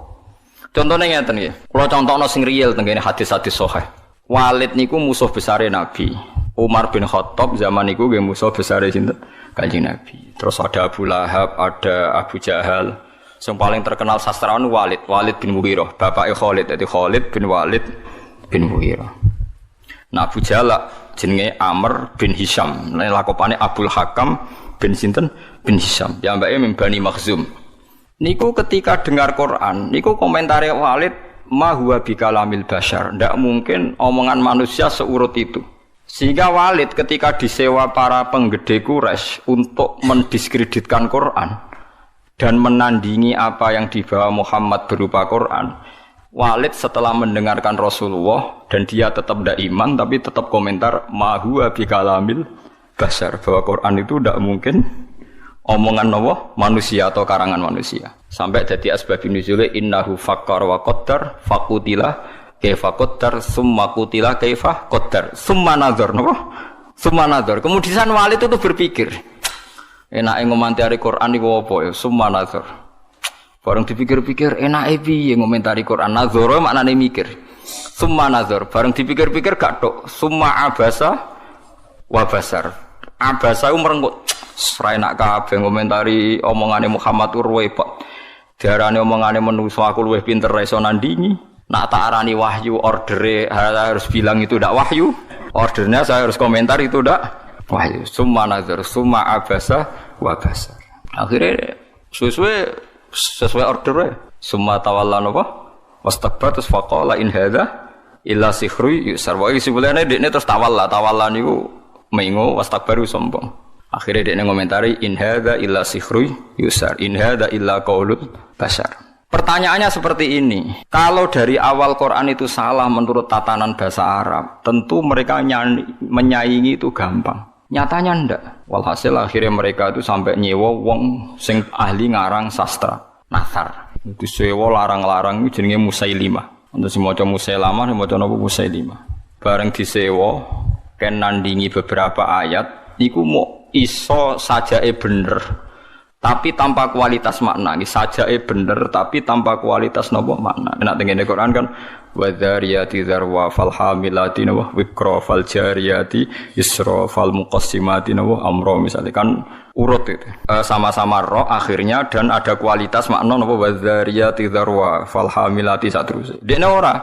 Contone ngeten nggih. Kula contohno sing real teng kene hadis-hadis sahih. Walid niku musuh besare Nabi. Umar bin Khattab zaman niku nggih musuh besare sinten? Kanjeng Nabi. Terus ada Abu Lahab, ada Abu Jahal. Yang paling terkenal sastrawan Walid bin Mughirah, bapake Khalid. Jadi Khalid bin Walid bin Mughirah. Nah Abu Jahal jenenge Amr bin Hisham. Nah lakopane Abdul Hakam bin sinten bin Hisham. Ya mbake min Bani Makhzum. Niku ketika dengar Quran, niku komentare Walid ma huwa bikalamil bashar. Ndak mungkin omongan manusia seurut itu. Sehingga Walid ketika disewa para penggede Quraisy untuk mendiskreditkan Quran dan menandingi apa yang dibawa Muhammad berupa Quran, Walid setelah mendengarkan Rasulullah dan dia tetap tidak iman tapi tetap komentar ma huwa bikalamil bashar, bahwa Quran itu tidak mungkin omongan manusia atau karangan manusia. Sampai jadi asbabun nuzul innahu fakkar wa qaddar faqutila kaifa qaddar summa qutila kaifa qaddar summa nazar summa nazar. Kemudian Walid itu berpikir enake ngomentari Quran niku apa ya summa nazar. Bareng dipikir-pikir enake piye ngomentari Quran nazar maknane mikir. Summa nazar bareng dipikir-pikir gak tok summa abasa wa basar. Abasa ku merenggut srai nak kabeh ngomentari omongane Muhammad urwebak. Diarani omongane manusa aku luwih pinter iso nandingi. Nak tak arani wahyu ordere harus bilang itu ndak wahyu. Ordernya saya harus komentar itu ndak wahyu. Summa nazar summa abasa wa basar. Akhirnya sesuai ordernya. Summa tawalla napa? Wastakbar terus faqala in hadza illa sihrun yusar. Wa isibulane dekne terus tawalla niku mengo wastakbaru sombong. Akhirnya dia ngomentari in hadza illa sihrun yusar. In hadza illa qaulul bashar. Pertanyaannya seperti ini. Kalau dari awal Quran itu salah menurut tatanan bahasa Arab, tentu mereka menyaingi itu gampang. Nyatanya ndak. Walhasil akhirnya mereka itu sampai nyewa wong sing ahli ngarang sastra, nasar. Itu sewa larang-larang itu jenenge Musailimah. Untuk si maca Musailamah, si maca napa Musailimah. Bareng disewa ken nandingi beberapa ayat niku mau iso sajake bener tapi tanpa kualitas makna. Ini sajake bener tapi tanpa kualitas napa makna. Nek tengene Quran kan wadzariyati dzarwa fal hamilati wa wikra fal jariyati isra fal muqassimati wa amra misalnya kan urut itu. Sama-sama roh akhirnya dan ada kualitas makna napa wadzariyati dzarwa fal hamilati saterusé. Dekne ora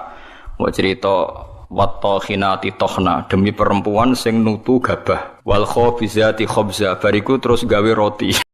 mau cerita wattokhinati tokhna demi perempuan sing nutu gabah wal khobizati khobza bariku terus gawe roti